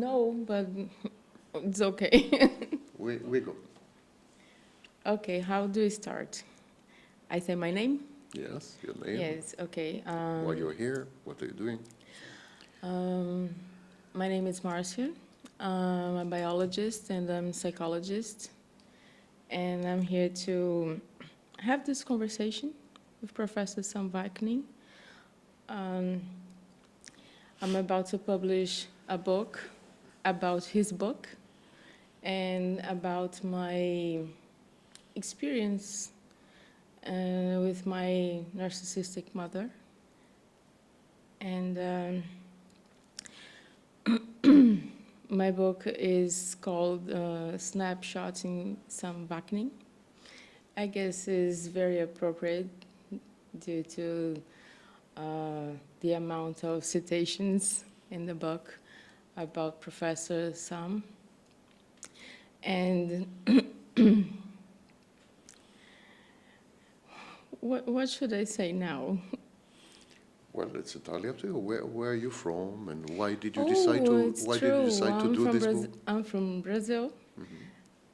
know, but it's okay. We go. Okay, how do we start? I say my name? Yes, your name. Yes, okay. Why you're here? What are you doing? My name is Marcia. I'm a biologist and I'm a psychologist. And I'm here to have this conversation with Professor Sam Vaknin. I'm about to publish a book about his book and about my experience with my narcissistic mother. And my book is called Snapshots in Sam Vaknin. I guess is very appropriate due to the amount of citations in the book about Professor Sam. And what should I say now? Well, it's entirely up to you. Where are you from, and why did you decide to do this book? I'm from Brazil,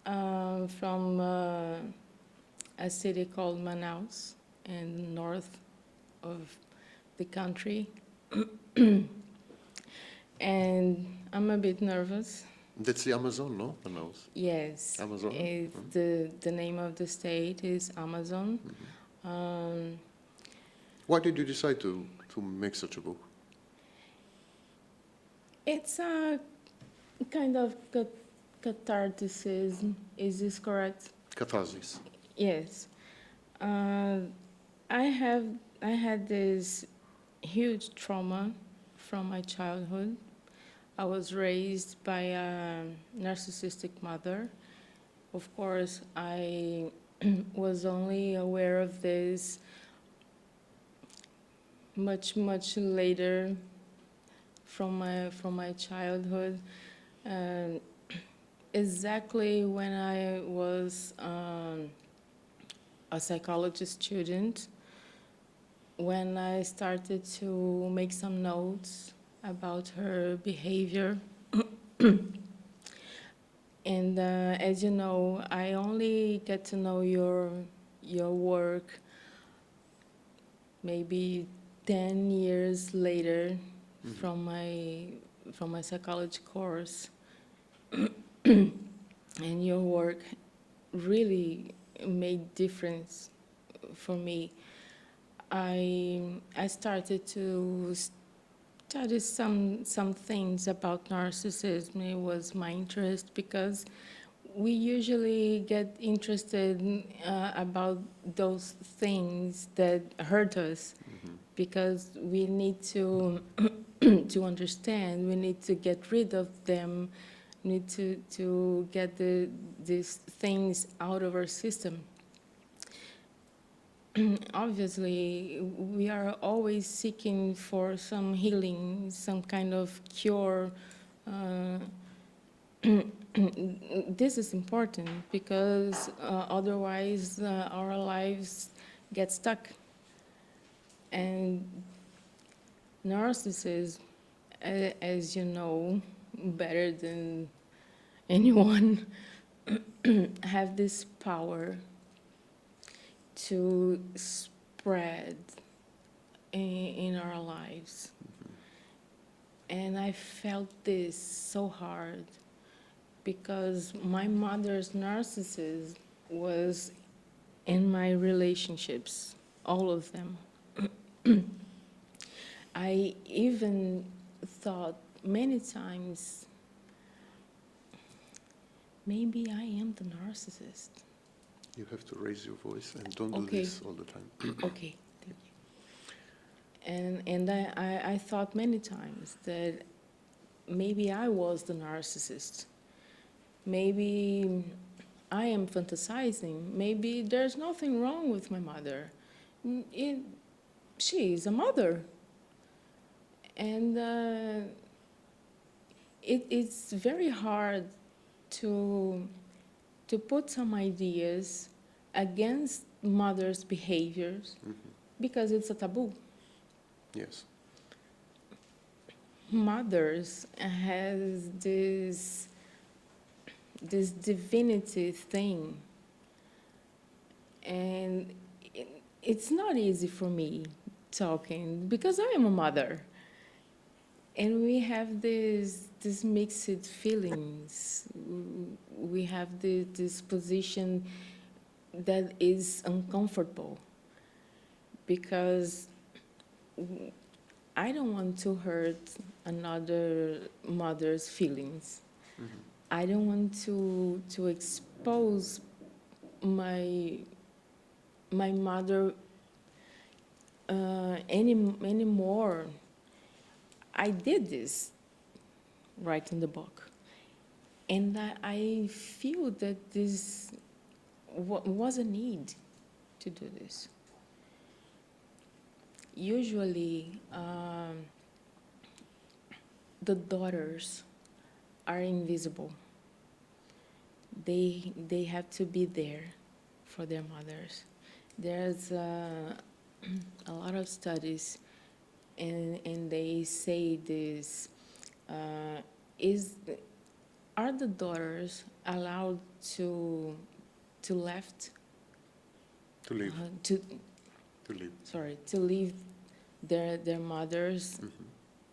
from a city called Manaus, in north of the country, and I'm a bit nervous. That's the Amazon, no? Manaus. Yes, Amazon. it's the name of the state is Amazon. Why did you decide to make such a book? It's a kind of catharticism. Is this correct? Catharsis. Yes. I had this huge trauma from my childhood. I was raised by a narcissistic mother. Of course, I was only aware of this much later from my childhood. Exactly when I was a psychology student, when I started to make some notes about her behavior. And as you know, I only get to know your work maybe 10 years later from my psychology course. And your work really made difference for me. I started to study some things about narcissism. It was my interest because we usually get interested about those things that hurt us, because we need to to understand, we need to get rid of them, need to get these things out of our system. Obviously, we are always seeking for some healing, some kind of cure. This is important because otherwise our lives get stuck. And narcissists, as you know better than anyone, have this power to spread in our lives. And I felt this so hard because my mother's narcissism was in my relationships, all of them. I even thought many times, maybe I am the narcissist. You have to raise your voice and don't do this all the time. Okay, thank you. And I thought many times that maybe I was the narcissist. Maybe I am fantasizing. Maybe there's nothing wrong with my mother. She is a mother. And it's very hard to put some ideas against mothers' behaviors because it's a taboo. Yes. mothers has this divinity thing, and it's not easy for me talking because I am a mother, and we have this mixed feelings. We have this position that is uncomfortable because I don't want to hurt another mother's feelings. Mm-hmm. I don't want to expose my mother anymore. I did this right in the book, and I feel that this was a need to do this. Usually, the daughters are invisible. They have to be there for their mothers. There's a lot of studies, and they say this: are the daughters allowed to left To leave. to To leave. sorry to leave their mother's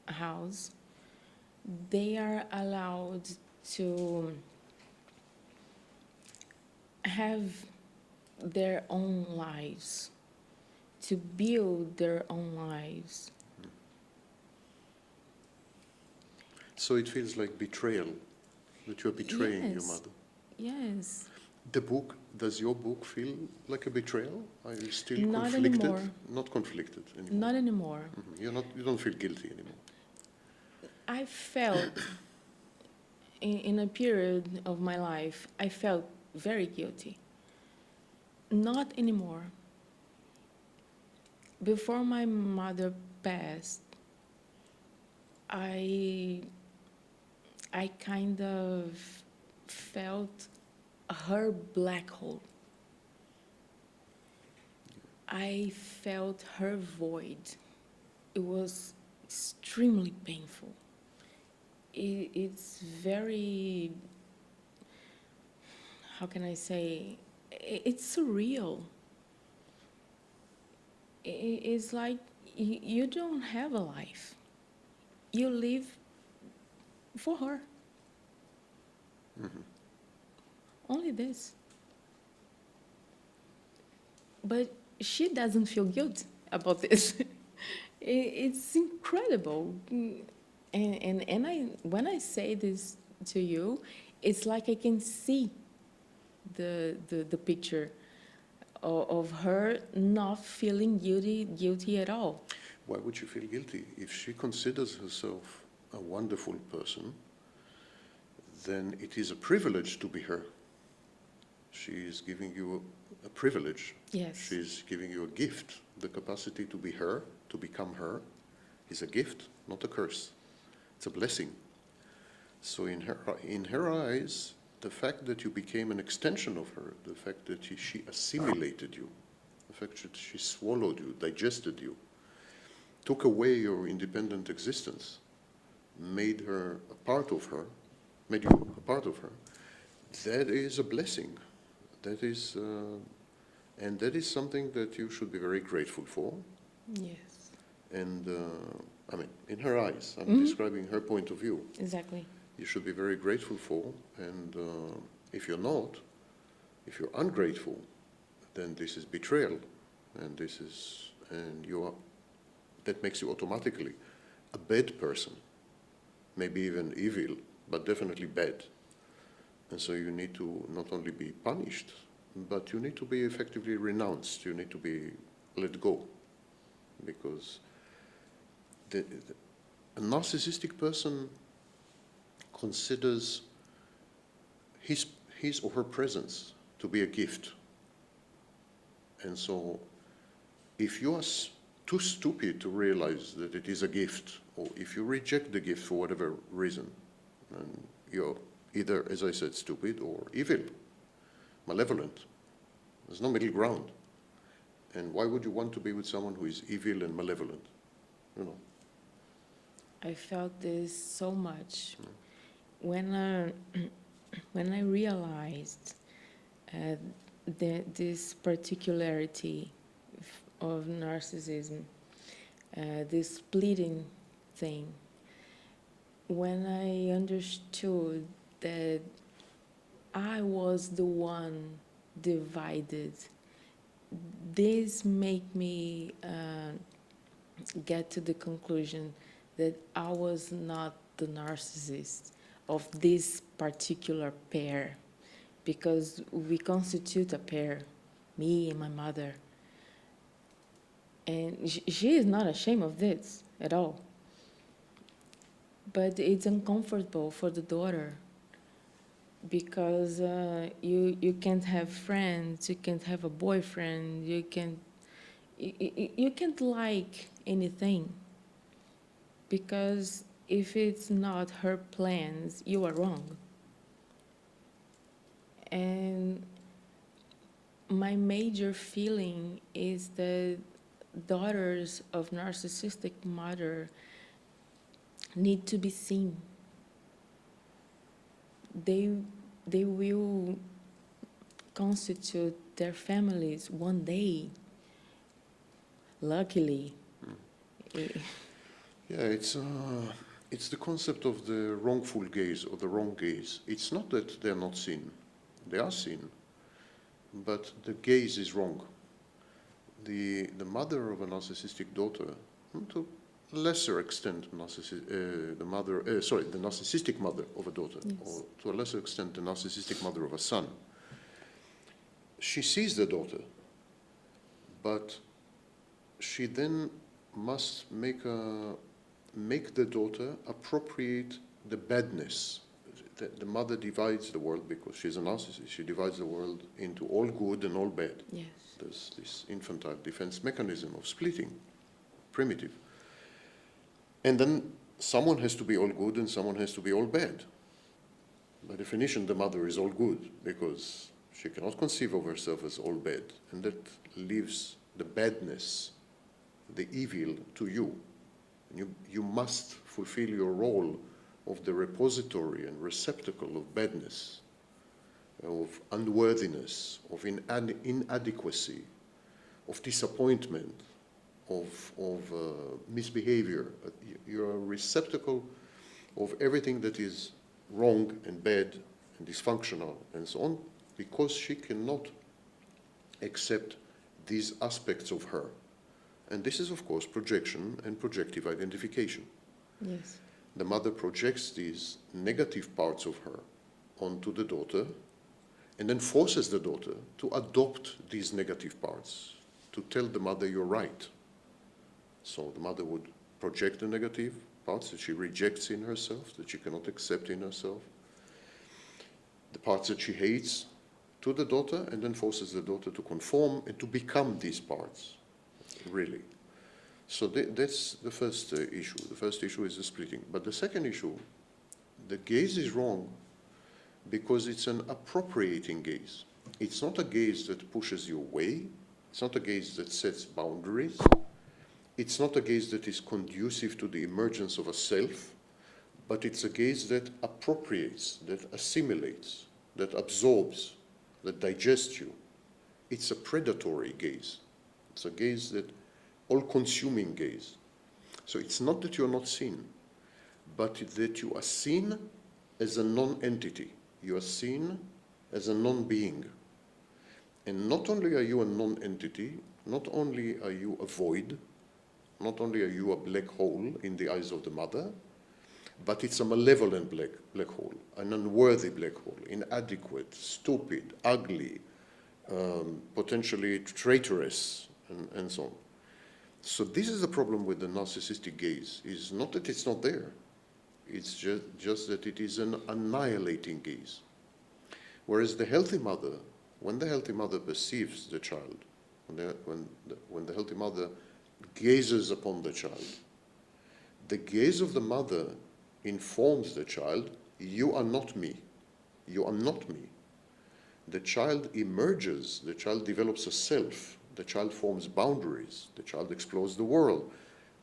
house? They are allowed to have their own lives, to build their own lives. So it feels like betrayal, that you're betraying your Yes. mother. Yes. The book, does your book feel like a betrayal? Are you still Not conflicted? anymore. Not conflicted anymore. Not anymore. You don't feel guilty anymore. I felt in a period of my life, I felt very guilty. Not anymore. Before my mother passed, I kind of felt her black hole. I felt her void. It was extremely painful. It's very, how can I say, it's surreal. It's like you don't have a life. You live for her. Only this. But she doesn't feel guilt about this. It's incredible. And when I say this to you, it's like I can see the picture of her not feeling guilty at all. Why would she feel guilty? If she considers herself a wonderful person, then it is a privilege to be her. She is giving you a privilege. Yes. She's giving you a gift. The capacity to be her, to become her, is a gift, not a curse. It's a blessing. So in her eyes, the fact that you became an extension of her, the fact that she assimilated you, the fact that she swallowed you, digested you, took away your independent existence, made her a part of her, made you a part of her, that is a blessing. That is, and that is something that you should be very grateful for. Yes. And I mean, in her eyes, I'm describing her point of view. Exactly. You should be very grateful for. And if you're not, if you're ungrateful, then this is betrayal, and that makes you automatically a bad person, maybe even evil, but definitely bad. And so you need to not only be punished, but you need to be effectively renounced. You need to be let go. Because a narcissistic person considers his or her presence to be a gift. And so if you are too stupid to realize that it is a gift, or if you reject the gift for whatever reason, and you're either, as I said, stupid or evil, malevolent. There's no middle ground. And why would you want to be with someone who is evil and malevolent? You know. I felt this so much when when I realized this particularity of narcissism, this splitting thing. When I understood that I was the one divided, this made me get to the conclusion that I was not the narcissist of this particular pair, because we constitute a pair, me and my mother. And she is not ashamed of this at all. But it's uncomfortable for the daughter because you can't have friends, you can't have a boyfriend, you can't like anything, because if it's not her plans, you are wrong. And my major feeling is that daughters of narcissistic mother need to be seen. They will constitute their families one day, luckily. Yeah, it's the concept of the wrongful gaze or the wrong gaze. It's not that they're not seen. They are seen, but the gaze is wrong. The mother of a narcissistic daughter, to a lesser extent, the narcissistic mother of a daughter, Yes. or to a lesser extent, the narcissistic mother of a son, she sees the daughter, but she then must make the daughter appropriate the badness. The mother divides the world because she's a narcissist. She divides the world into all good and all bad. Yes. There's this infantile defense mechanism of splitting, primitive. And then someone has to be all good and someone has to be all bad. By definition, the mother is all good because she cannot conceive of herself as all bad. And that leaves the badness, the evil, to you. And you must fulfill your role of the repository and receptacle of badness, of unworthiness, of inadequacy, of disappointment, of misbehavior. You're a receptacle of everything that is wrong and bad and dysfunctional and so on, because she cannot accept these aspects of her. And this is, of course, projection and projective identification. Yes. The mother projects these negative parts of her onto the daughter and then forces the daughter to adopt these negative parts, to tell the mother, you're right. So the mother would project the negative parts that she rejects in herself, that she cannot accept in herself, the parts that she hates, to the daughter, and then forces the daughter to conform and to become these parts, really. So that's the first issue. The first issue is the splitting. But the second issue, the gaze is wrong because it's an appropriating gaze. It's not a gaze that pushes you away. It's not a gaze that sets boundaries. It's not a gaze that is conducive to the emergence of a self, but it's a gaze that appropriates, that assimilates, that absorbs, that digests you. It's a predatory gaze. It's a gaze that all-consuming gaze. So it's not that you're not seen, but that you are seen as a non-entity. You are seen as a non-being. And not only are you a non-entity, not only are you a void, not only are you a black hole in the eyes of the mother, but it's a malevolent black hole, an unworthy black hole, inadequate, stupid, ugly, potentially traitorous, and so on. So this is the problem with the narcissistic gaze, is not that it's not there, it's just that it is an annihilating gaze. Whereas the healthy mother, when the healthy mother perceives the child, when the healthy mother gazes upon the child, the gaze of the mother informs the child, you are not me, you are not me. The child emerges, the child develops a self, the child forms boundaries, the child explores the world,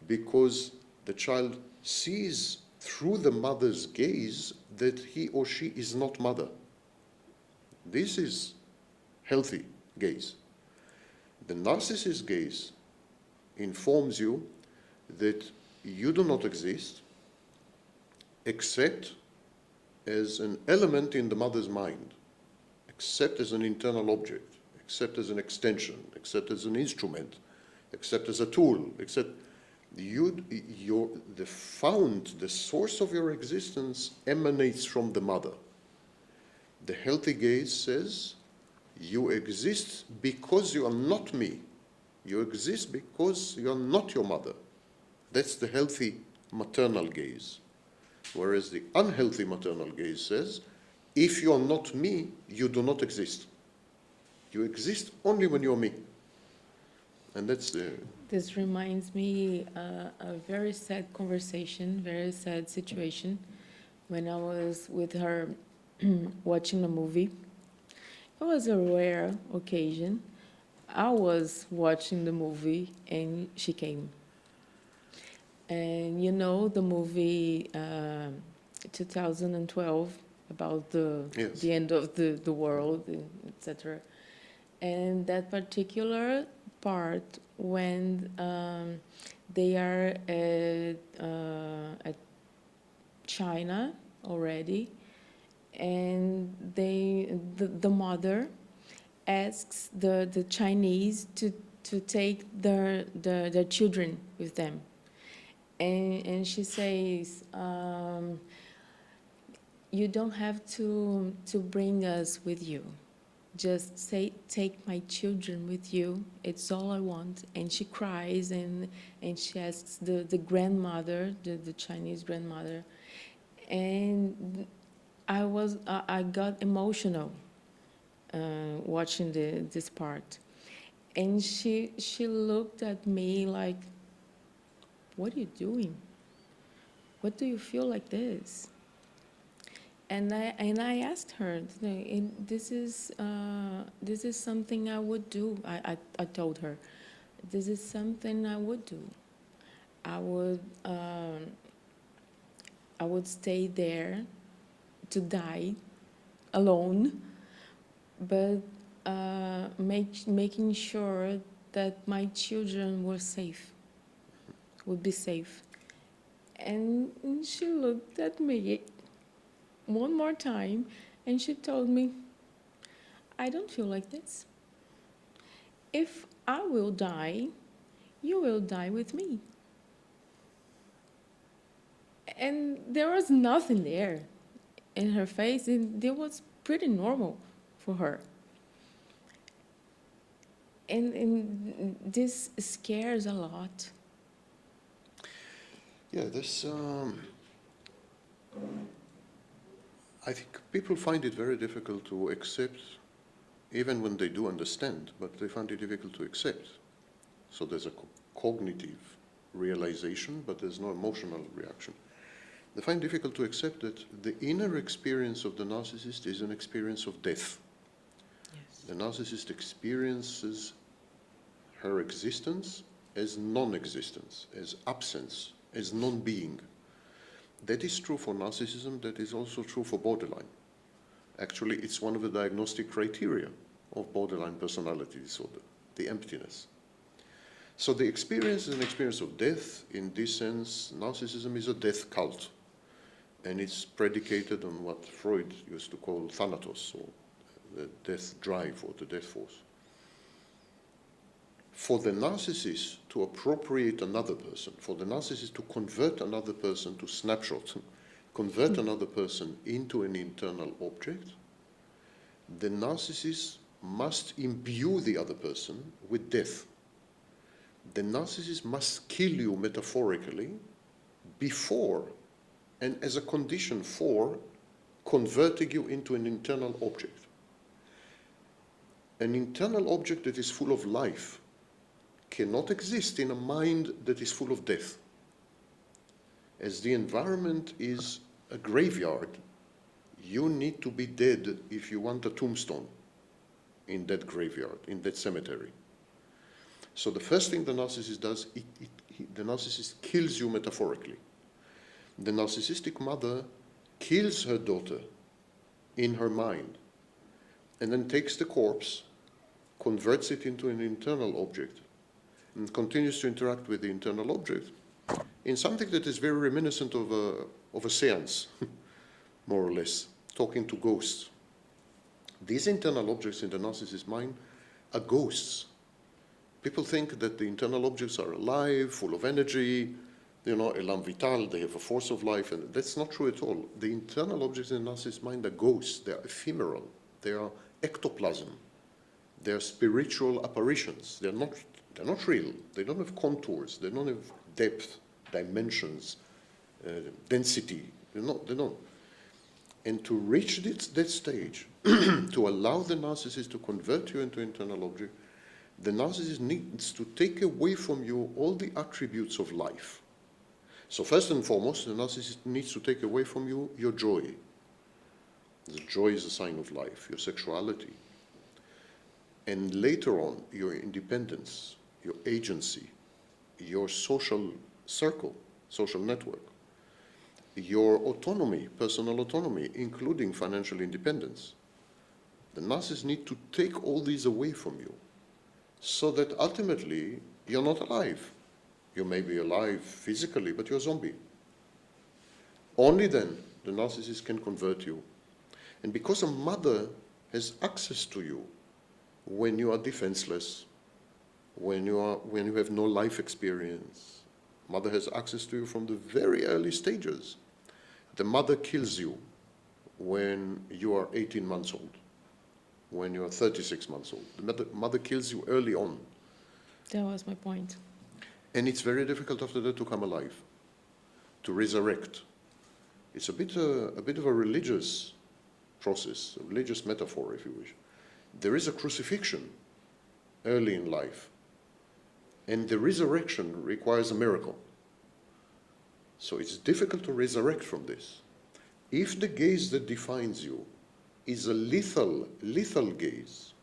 because The child sees through the mother's gaze that he or she is not mother. This is healthy gaze. The narcissist gaze informs you that you do not exist except as an element in the mother's mind, except as an internal object, except as an extension, except as an instrument, except as a tool, except the source of your existence emanates from the mother. The healthy gaze says, you exist because you are not me. You exist because you are not your mother. That's the healthy maternal gaze. Whereas the unhealthy maternal gaze says, if you are not me, you do not exist. You exist only when you are me. And that's the... This reminds me a very sad conversation, very sad situation, when I was with her watching a movie. It was a rare occasion. I was watching the movie and she came. And you know the movie 2012 about Yes. the end of the world, etc. And that particular part when they are at China already, and the mother asks the Chinese to take their children with them, and she says, you don't have to bring us with you. Just say, take my children with you. It's all I want. And she cries and she asks the grandmother, the Chinese grandmother. And I got emotional watching this part. And she looked at me like, what are you doing? What do you feel like this? And I asked her, this is something I would do. I told her, this is something I would do. I would stay there to die alone, but making sure that my children were safe, would be safe. And she looked at me one more time, and she told me, I don't feel like this. If I will die, you will die with me. And there was nothing there in her face, and it was pretty normal for her. And this scares a lot. Yeah, this... I think people find it very difficult to accept, even when they do understand, but they find it difficult to accept. So there's a cognitive realization, but there's no emotional reaction. They find it difficult to accept that the inner experience of the narcissist is an experience of death. Yes. The narcissist experiences her existence as non-existence, as absence, as non-being. That is true for narcissism, that is also true for borderline. Actually, it's one of the diagnostic criteria of borderline personality disorder, the emptiness. So the experience is an experience of death. In this sense, narcissism is a death cult. And it's predicated on what Freud used to call thanatos, or the death drive, or the death force. For the narcissist to appropriate another person, for the narcissist to convert another person to snapshot, convert another person into an internal object, the narcissist must imbue the other person with death. The narcissist must kill you metaphorically before and as a condition for converting you into an internal object. An internal object that is full of life cannot exist in a mind that is full of death. As the environment is a graveyard, you need to be dead if you want a tombstone in that graveyard, in that cemetery. So the first thing the narcissist does, the narcissist kills you metaphorically. The narcissistic mother kills her daughter in her mind and then takes the corpse, converts it into an internal object, and continues to interact with the internal object in something that is very reminiscent of a seance, more or less, talking to ghosts. These internal objects in the narcissist's mind are ghosts. People think that the internal objects are alive, full of energy, elan vital, they have a force of life, and that's not true at all. The internal objects in the narcissist's mind are ghosts, they are ephemeral, they are ectoplasm, they are spiritual apparitions, they're not real, they don't have contours, they don't have depth, dimensions, density, they don't. And to reach that stage, to allow the narcissist to convert you into internal object, the narcissist needs to take away from you all the attributes of life. So first and foremost, the narcissist needs to take away from you your joy. The joy is a sign of life, your sexuality. And later on, your independence, your agency, your social circle, social network, your autonomy, personal autonomy, including financial independence. The narcissist needs to take all these away from you so that ultimately you're not alive. You may be alive physically, but you're a zombie. Only then the narcissist can convert you. And because a mother has access to you when you are defenseless, when you have no life experience, mother has access to you from the very early stages. The mother kills you when you are 18 months old, when you are 36 months old. The mother kills you early on. That was my point. And it's very difficult after that to come alive, to resurrect. It's a bit of a religious process, a religious metaphor, if you wish. There is a crucifixion early in life, and the resurrection requires a miracle. So it's difficult to resurrect from this. If the gaze that defines you is a lethal gaze,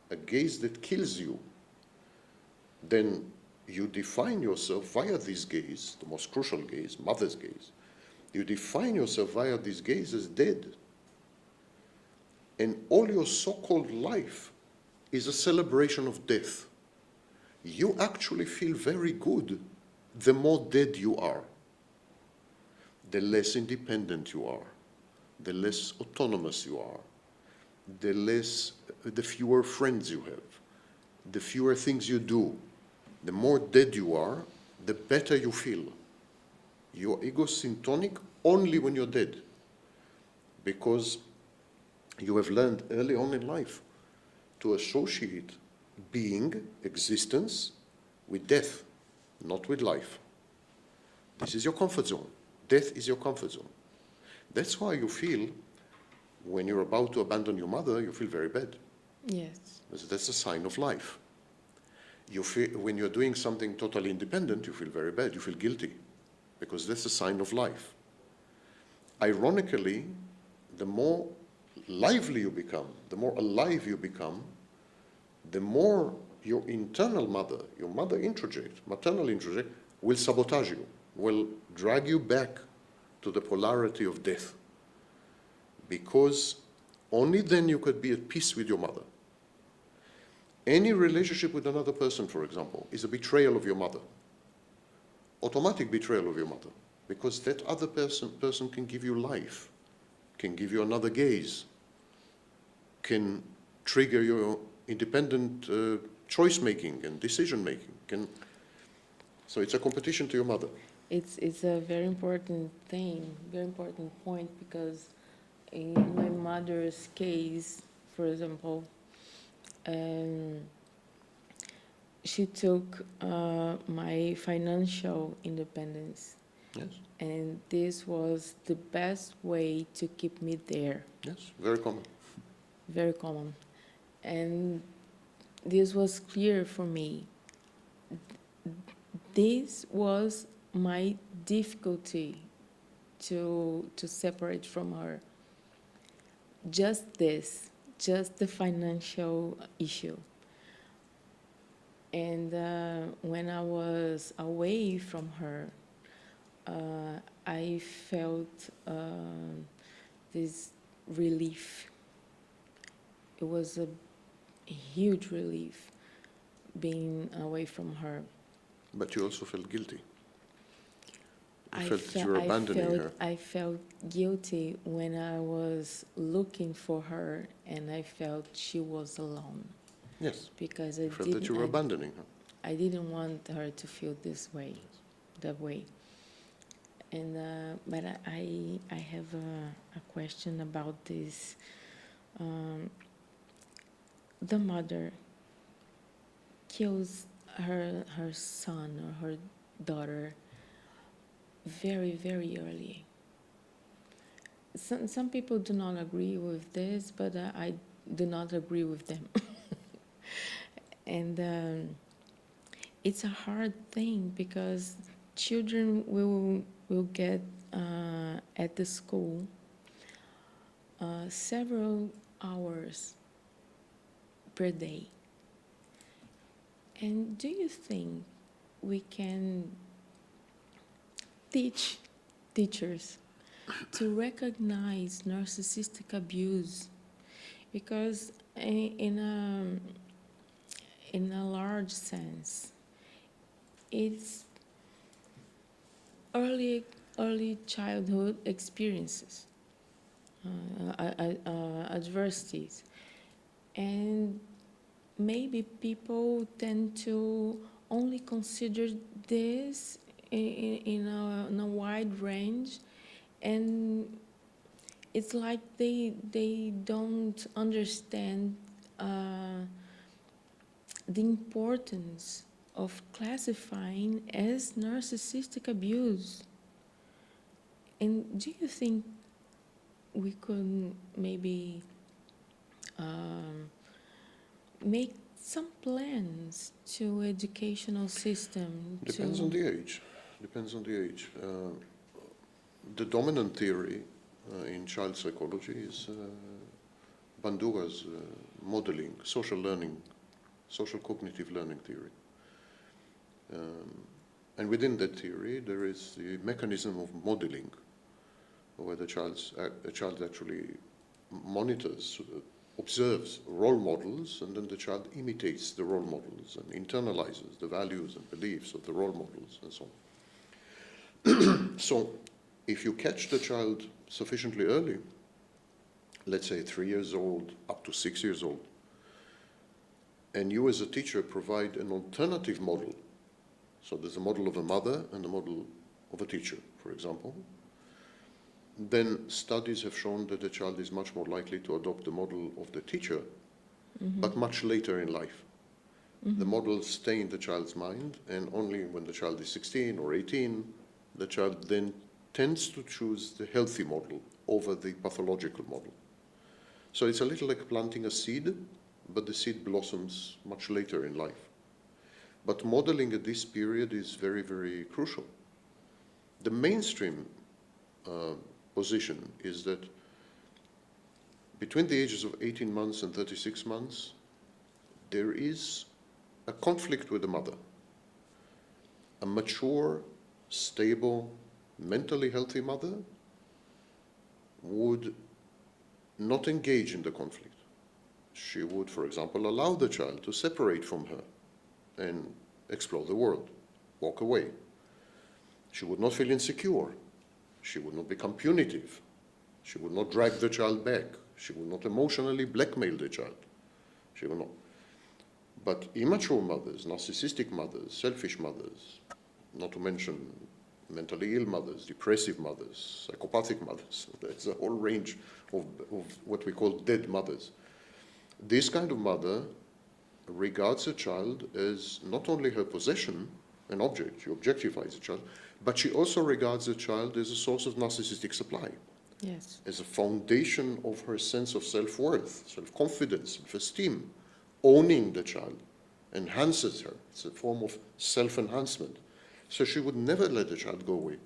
a gaze that kills you, then you define yourself via this gaze, the most crucial gaze, mother's gaze. You define yourself via this gaze as dead. And all your so-called life is a celebration of death. You actually feel very good the more dead you are. The less independent you are, the less autonomous you are, the fewer friends you have, the fewer things you do. The more dead you are, the better you feel. You are egosyntonic only when you're dead, because you have learned early on in life to associate being, existence, with death, not with life. This is your comfort zone. Death is your comfort zone. That's why you feel, when you're about to abandon your mother, you feel very bad. Yes. That's a sign of life. You feel, when you're doing something totally independent, you feel very bad, you feel guilty, because that's a sign of life. Ironically, the more lively you become, the more alive you become, the more your internal mother, your mother introject, maternal introject, will sabotage you, will drag you back to the polarity of death. Because only then you could be at peace with your mother. Any relationship with another person, for example, is a betrayal of your mother. Automatic betrayal of your mother. Because that other person can give you life, can give you another gaze, can trigger your independent choice-making and decision-making. So it's a competition to your mother. It's a very important thing, very important point, because in my mother's case, for example, she took my financial independence. Yes. And this was the best way to keep me there. Yes, very common. Very common. And this was clear for me. This was my difficulty to separate from her. Just the financial issue. And when I was away from her, I felt this relief. It was a huge relief being away from her. But you also felt guilty. You I felt that you were abandoning her. I felt guilty when I was looking for her, and I felt she was alone. Yes. Because You felt that you were abandoning her. I didn't want her to feel this way, that way. And but I have a question about this. The mother kills her son or her daughter very, very early. Some people do not agree with this, but I do not agree with them. And it's a hard thing because children will get at the school several hours per day. And do you think we can teach teachers to recognize narcissistic abuse? Because in a large sense, it's early childhood experiences, adversities, and maybe people tend to only consider this in a wide range, and it's like they don't understand the importance of classifying as narcissistic abuse. And do you think we could maybe make some plans to educational system? Depends on the age. Depends on the age. The dominant theory in child psychology is Bandura's modeling, social learning, social cognitive learning theory. And within that theory, there is the mechanism of modeling, where a child actually monitors, observes role models, and then the child imitates the role models and internalizes the values and beliefs of the role models and so on. So if you catch the child sufficiently early, let's say 3 years old up to 6 years old, and you as a teacher provide an alternative model, so there's a model of a mother and a model of a teacher, for example, then studies have shown that the child is much more likely to adopt the model of the teacher, but much later in life. The models stay in the child's mind, and only when the child is 16 or 18, the child then tends to choose the healthy model over the pathological model. So it's a little like planting a seed, but the seed blossoms much later in life. But modeling at this period is very, very crucial. The mainstream position is that between the ages of 18 months and 36 months, there is a conflict with the mother. A mature, stable, mentally healthy mother would not engage in the conflict. She would, for example, allow the child to separate from her and explore the world, walk away. She would not feel insecure. She would not become punitive. She would not drag the child back. She would not emotionally blackmail the child. She would not. But immature mothers, narcissistic mothers, selfish mothers, not to mention mentally ill mothers, depressive mothers, psychopathic mothers, there's a whole range of what we call dead mothers. This kind of mother regards a child as not only her possession, an object, she objectifies a child, but she also regards the child as a source of narcissistic supply. Yes. As a foundation of her sense of self-worth, self-confidence, self-esteem. Owning the child enhances her. It's a form of self-enhancement. So she would never let the child go away.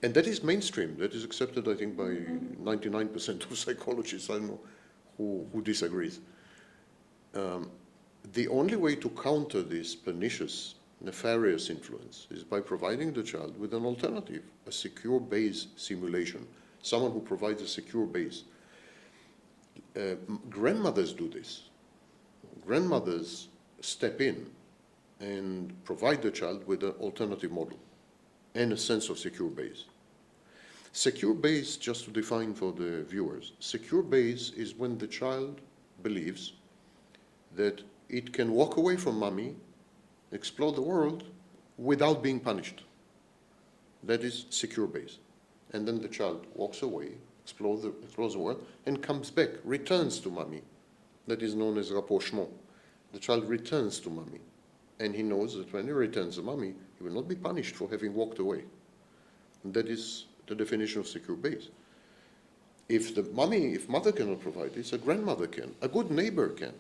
And that is mainstream. That is accepted, I think, by 99% of psychologists. I don't know who disagrees. The only way to counter this pernicious, nefarious influence is by providing the child with an alternative, a secure base simulation, someone who provides a secure base. Grandmothers do this. Grandmothers step in and provide the child with an alternative model and a sense of secure base. Secure base, just to define for the viewers, secure base is when the child believes that it can walk away from mommy, explore the world, without being punished. That is secure base. And then the child walks away, explores the world, and comes back, returns to mommy. That is known as rapprochement. The child returns to mommy. And he knows that when he returns to mommy, he will not be punished for having walked away. And that is the definition of secure base. If mother cannot provide this, a grandmother can, a good neighbor can,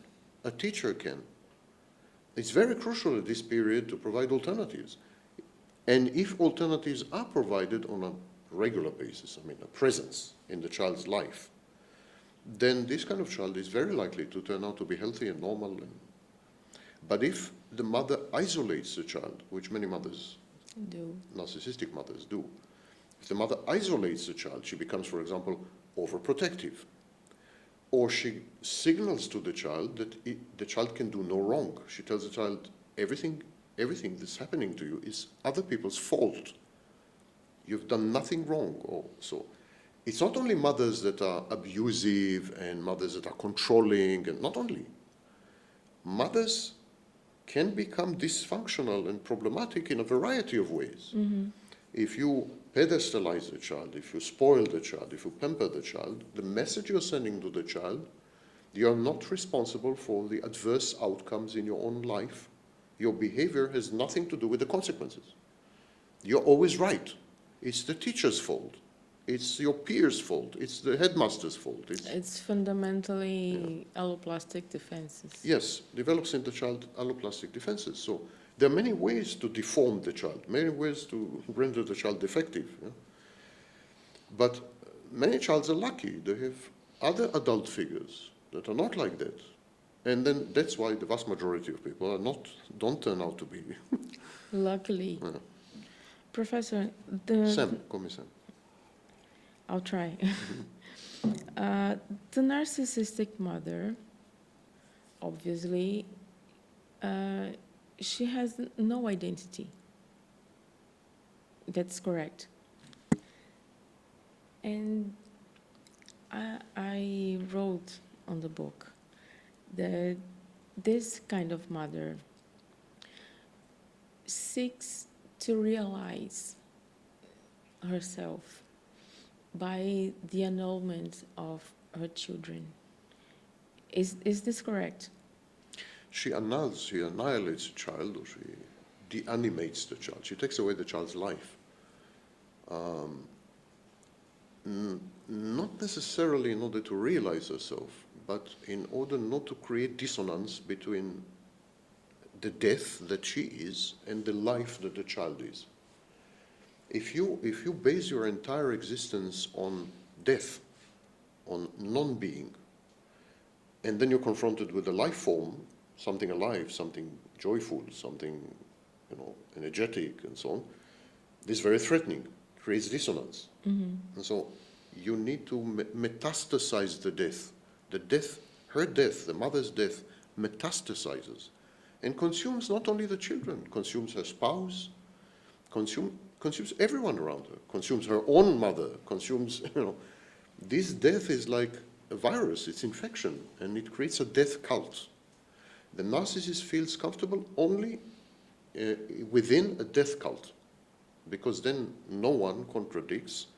a teacher can. It's very crucial at this period to provide alternatives. And if alternatives are provided on a regular basis, a presence in the child's life, then this kind of child is very likely to turn out to be healthy and normal. But if the mother isolates the child, which many mothers do, narcissistic mothers do, if the mother isolates the child, she becomes, for example, overprotective. Or she signals to the child that the child can do no wrong. She tells the child, everything that's happening to you is other people's fault. You've done nothing wrong. So it's not only mothers that are abusive and mothers that are controlling, and not only. Mothers can become dysfunctional and problematic in a variety of ways. Mm-hmm. If you pedestalize the child, if you spoil the child, if you pamper the child, the message you're sending to the child, you're not responsible for the adverse outcomes in your own life. Your behavior has nothing to do with the consequences. You're always right. It's the teacher's fault. It's your peer's fault. It's the headmaster's fault. It's fundamentally alloplastic defenses. Yes, develops in the child alloplastic defenses. So there are many ways to deform the child, many ways to render the child defective. Yeah? But many children are lucky. They have other adult figures that are not like that. And then that's why the vast majority of people don't turn out to be. Luckily. Yeah. Professor, Sam, call me Sam. I'll try. The narcissistic mother, obviously, she has no identity. That's correct. And I wrote on the book that this kind of mother seeks to realize herself by the annulment of her children. Is this correct? She annihilates the child, or she deanimates the child. She takes away the child's life. Not necessarily in order to realize herself, but in order not to create dissonance between the death that she is and the life that the child is. If you base your entire existence on death, on non-being, and then you're confronted with a life form, something alive, something joyful, something energetic, and so on, this is very threatening, creates dissonance. Mm-hmm. And so you need to metastasize the death. Her death, the mother's death, metastasizes and consumes not only the children, consumes her spouse, consumes everyone around her, consumes her own mother, consumes, this death is like a virus, it's infection, and it creates a death cult. The narcissist feels comfortable only within a death cult, because then no one contradicts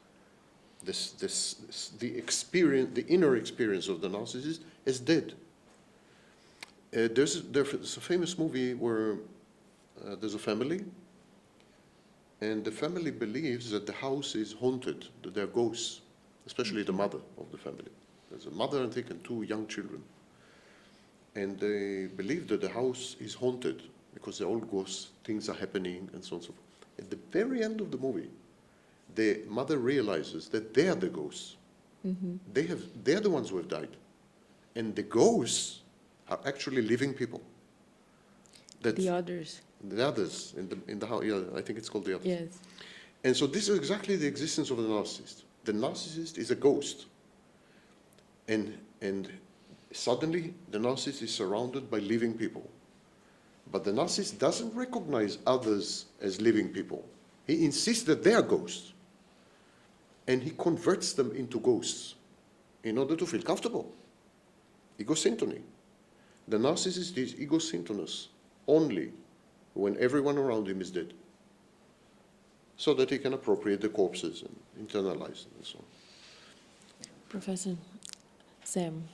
the experience, the inner experience of the narcissist as dead. There's a famous movie where there's a family, and the family believes that the house is haunted, that there are ghosts, especially the mother of the family. There's a mother, I think, and two young children. And they believe that the house is haunted because they're all ghosts, things are happening, and so on and so forth. At the very end of the movie, the mother realizes that they are the ghosts. Mm-hmm. They're the ones who have died. And the ghosts are actually living people. That The others. the others in the house, yeah, I think it's called the others. Yes. And so this is exactly the existence of the narcissist. The narcissist is a ghost. And suddenly the narcissist is surrounded by living people. But the narcissist doesn't recognize others as living people. He insists that they are ghosts. And he converts them into ghosts in order to feel comfortable. Egosyntony. The narcissist is egosyntonous only when everyone around him is dead, so that he can appropriate the corpses and internalize them and so on. Professor Sam,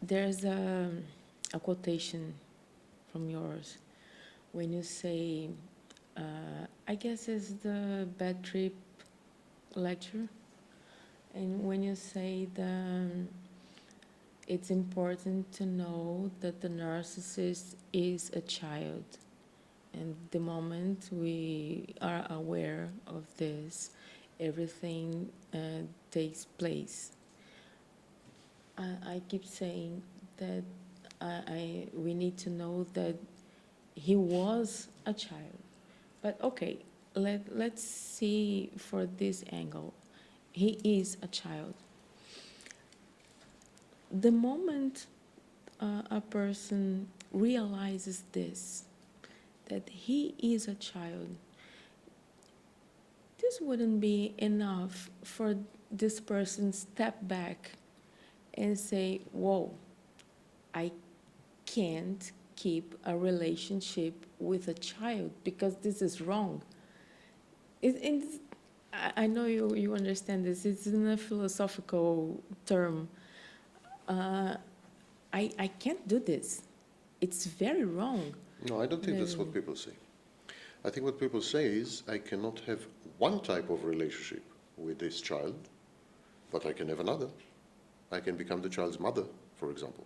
there's a quotation from yours when you say, I guess it's the bad trip lecture, and when you say that it's important to know that the narcissist is a child, and the moment we are aware of this, everything takes place. I keep saying that we need to know that he was a child. But okay, let's see for this angle. He is a child. The moment a person realizes this, that he is a child, this wouldn't be enough for this person step back and say, whoa, I can't keep a relationship with a child because this is wrong. I know you understand this. It's in a philosophical term. I can't do this. It's very wrong. No, I don't think that's what people say. I think what people say is, I cannot have one type of relationship with this child, but I can have another. I can become the child's mother, for example.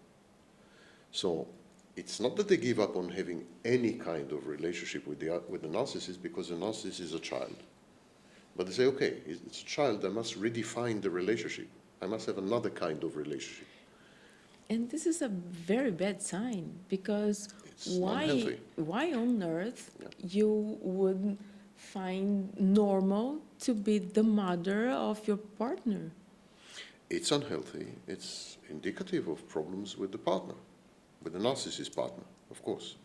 So it's not that they give up on having any kind of relationship with the narcissist, because the narcissist is a child. But they say, okay, it's a child, I must redefine the relationship. I must have another kind of relationship. And this is a very bad sign, because why on earth you would find normal to be the mother of your partner? It's unhealthy. It's indicative of problems with the partner, with the narcissist partner, of course.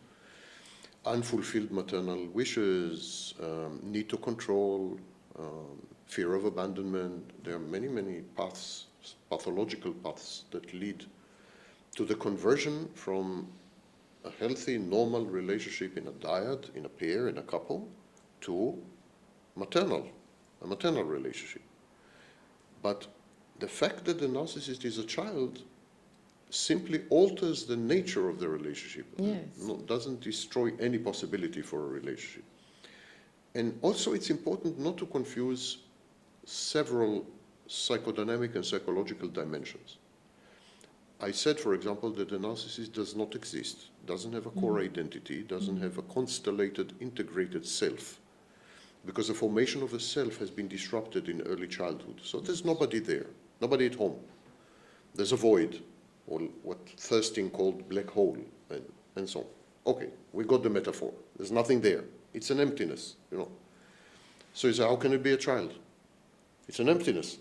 Unfulfilled maternal wishes, need to control, fear of abandonment. There are many, many paths, pathological paths that lead to the conversion from a healthy, normal relationship in a dyad, in a pair, in a couple, to a maternal relationship. But the fact that the narcissist is a child simply alters the nature of the relationship. Yes. Doesn't destroy any possibility for a relationship. And also it's important not to confuse several psychodynamic and psychological dimensions. I said, for example, that the narcissist does not exist, doesn't have a core identity, doesn't have a constellated, integrated self, because the formation of a self has been disrupted in early childhood. So there's nobody there, nobody at home. There's a void, or what Thirsting called black hole, and so on. Okay, we got the metaphor. There's nothing there. It's an emptiness, you know. So you say, how can it be a child? It's an emptiness.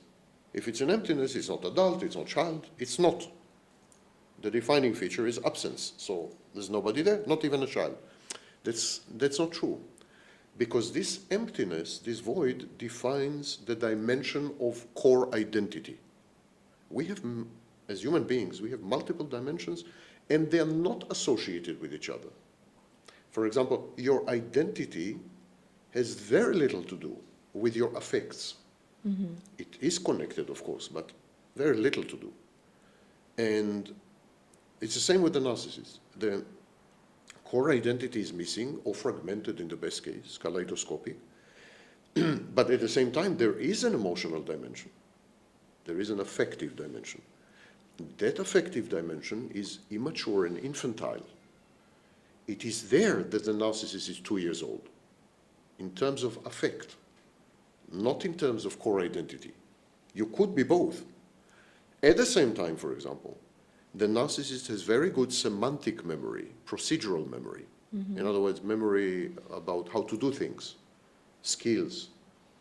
If it's an emptiness, it's not adult, it's not child, it's not. The defining feature is absence. So there's nobody there, not even a child. That's not true. Because this emptiness, this void, defines the dimension of core identity. We have, as human beings, we have multiple dimensions, and they're not associated with each other. For example, your identity has very little to do with your affects. Mm-hmm. It is connected, of course, but very little to do. And it's the same with the narcissist. The core identity is missing or fragmented in the best case, kaleidoscopic. But at the same time, there is an emotional dimension. There is an affective dimension. That affective dimension is immature and infantile. It is there that the narcissist is 2 years old, in terms of affect, not in terms of core identity. You could be both. At the same time, for example, The narcissist has very good semantic memory, procedural memory. In other words, memory about how to do things, skills,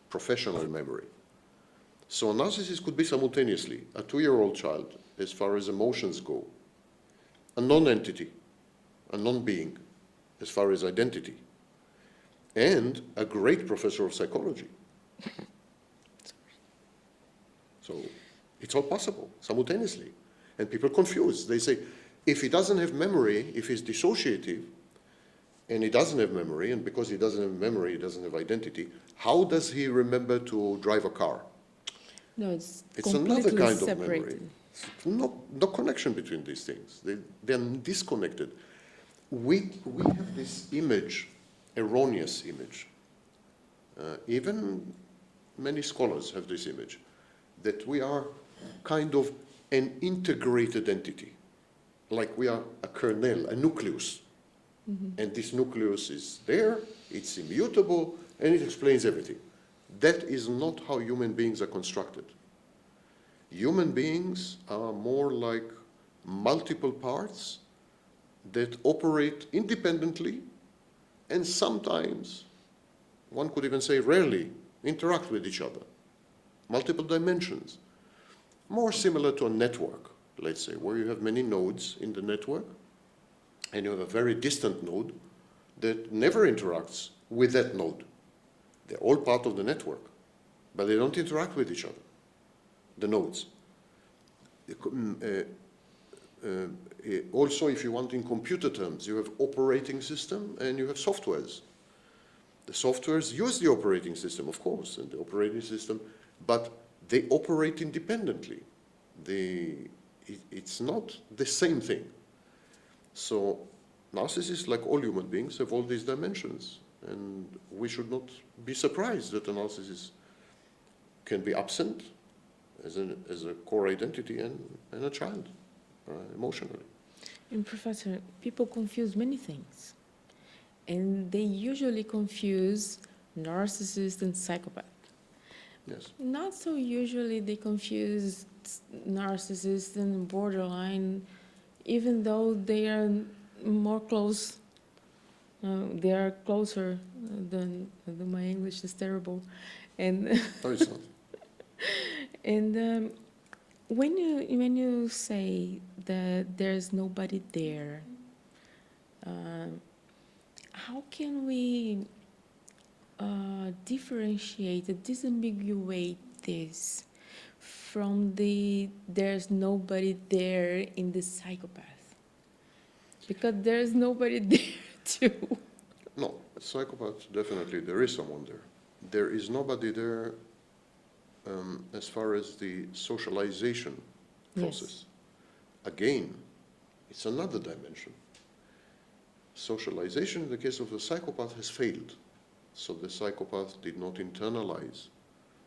professional memory. So a narcissist could be simultaneously a 2-year-old child, as far as emotions go, a non-entity, a non-being, as far as identity, and a great professor of psychology. So it's all possible simultaneously. And people confuse. They say, if he doesn't have memory, if he's dissociative, and he doesn't have memory, and because he doesn't have memory, he doesn't have identity, how does he remember to drive a car? No, it's another completely kind separated. of memory. No connection between these things. They're disconnected. We have this image, erroneous image. Even many scholars have this image, that we are kind of an integrated entity, like we are a kernel, a nucleus. And this nucleus is there, it's immutable, and it explains everything. That is not how human beings are constructed. Human beings are more like multiple parts that operate independently and sometimes, one could even say rarely, interact with each other. Multiple dimensions. More similar to a network, let's say, where you have many nodes in the network, and you have a very distant node that never interacts with that node. They're all part of the network, but they don't interact with each other, the nodes. Also, if you want in computer terms, you have operating system and you have softwares. The softwares use the operating system, of course, and the operating system, but they operate independently. It's not the same thing. So narcissists, like all human beings, have all these dimensions. And we should not be surprised that a narcissist can be absent as a core identity and a child, emotionally. And Professor, people confuse many things. And they usually confuse narcissist and psychopath. Yes. Not so usually they confuse narcissist and borderline, even though they are more close. They are closer than my English is terrible, and No, it's not. and when you say that there's nobody there, how can we differentiate, disambiguate this from the there's nobody there in the psychopath? Because there's nobody there too. No, psychopaths, definitely there is someone there. There is nobody there as far as the socialization process. Yes. Again, it's another dimension. Socialization in the case of the psychopath has failed. So the psychopath did not internalize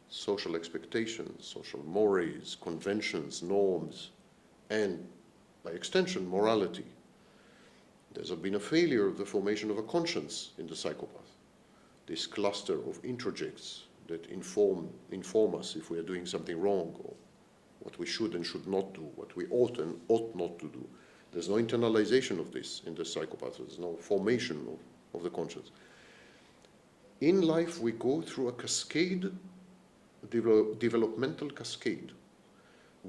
social expectations, social mores, conventions, norms, and by extension, morality. There's been a failure of the formation of a conscience in the psychopath. This cluster of introjects that inform us if we are doing something wrong, or what we should and should not do, what we ought and ought not to do. There's no internalization of this in the psychopath. There's no formation of the conscience. In life, we go through a cascade, developmental cascade.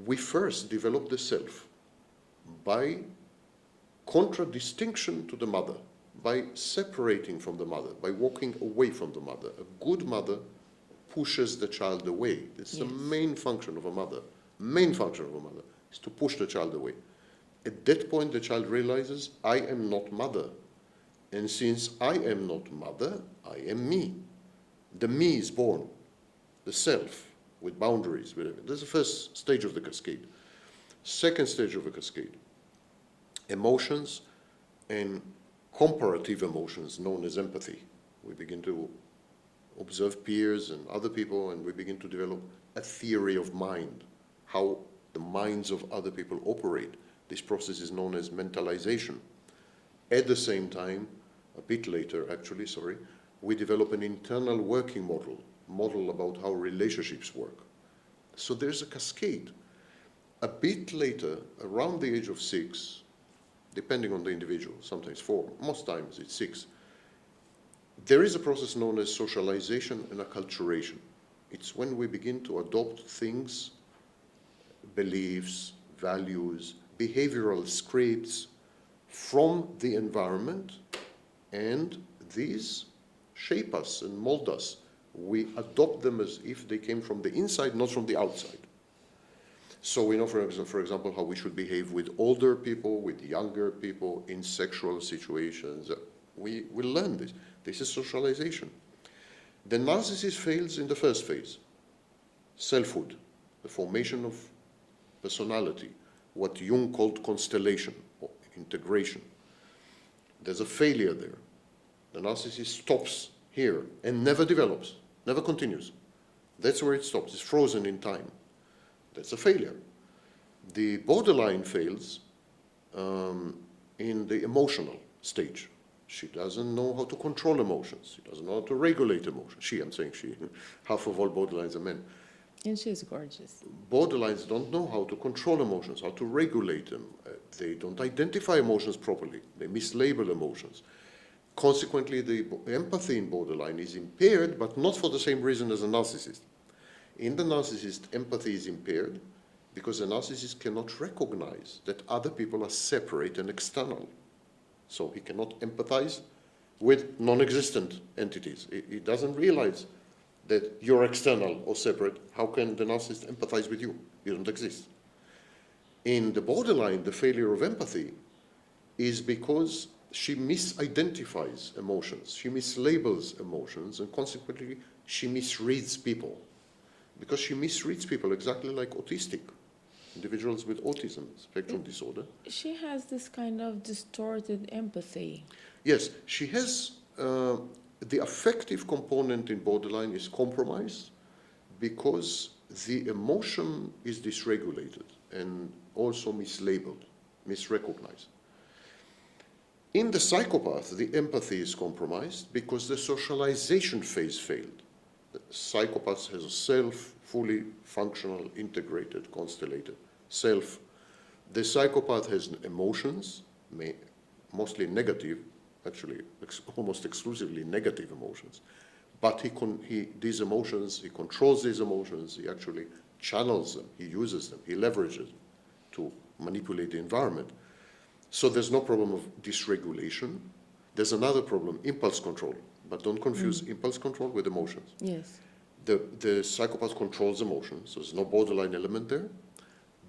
We first develop the self by contradistinction to the mother, by separating from the mother, by walking away from the mother. A good mother pushes the child away. It's the main function of a mother. Main function of a mother is to push the child away. At that point, the child realizes, I am not mother. And since I am not mother, I am me. The me is born, the self, with boundaries. That's the first stage of the cascade. Second stage of the cascade, emotions and comparative emotions known as empathy. We begin to observe peers and other people, and we begin to develop a theory of mind, how the minds of other people operate. This process is known as mentalization. At the same time, a bit later actually, we develop an internal working model about how relationships work. So there's a cascade. A bit later, around the age of 6, depending on the individual, sometimes 4, most times it's 6, there is a process known as socialization and acculturation. It's when we begin to adopt things, beliefs, values, behavioral scripts from the environment, and these shape us and mold us. We adopt them as if they came from the inside, not from the outside. So we know, for example, how we should behave with older people, with younger people, in sexual situations. We learn this. This is socialization. The narcissist fails in the first phase, selfhood, the formation of personality, what Jung called constellation or integration. There's a failure there. The narcissist stops here and never develops, never continues. That's where it stops. It's frozen in time. That's a failure. The borderline fails in the emotional stage. She doesn't know how to control emotions. She doesn't know how to regulate emotions. I'm saying she. Half of all borderlines are men. And she's gorgeous. Borderlines don't know how to control emotions, how to regulate them. They don't identify emotions properly. They mislabel emotions. Consequently, the empathy in borderline is impaired, but not for the same reason as a narcissist. In the narcissist, empathy is impaired because the narcissist cannot recognize that other people are separate and external. So he cannot empathize with non-existent entities. He doesn't realize that you're external or separate. How can the narcissist empathize with you? You don't exist. In the borderline, the failure of empathy is because she misidentifies emotions. She mislabels emotions, and consequently, she misreads people. Because she misreads people exactly like autistic individuals with autism spectrum disorder. She has this kind of distorted empathy. Yes, she has the affective component in borderline is compromised because the emotion is dysregulated and also mislabeled, misrecognized. In the psychopath, the empathy is compromised because the socialization phase failed. The psychopath has a self, fully functional, integrated, constellated self. The psychopath has emotions, mostly negative, actually almost exclusively negative emotions. But these emotions, he controls these emotions, he actually channels them, he uses them, he leverages them to manipulate the environment. So there's no problem of dysregulation. There's another problem, impulse control. But don't confuse impulse control with emotions. Yes. The psychopath controls emotions, so there's no borderline element there.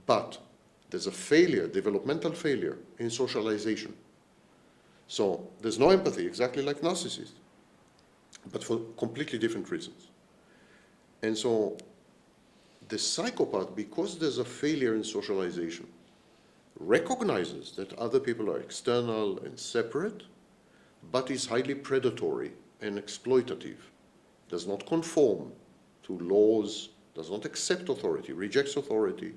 But there's a failure, developmental failure in socialization. So there's no empathy, exactly like narcissists, but for completely different reasons. And so the psychopath, because there's a failure in socialization, recognizes that other people are external and separate, but is highly predatory and exploitative, does not conform to laws, does not accept authority, rejects authority,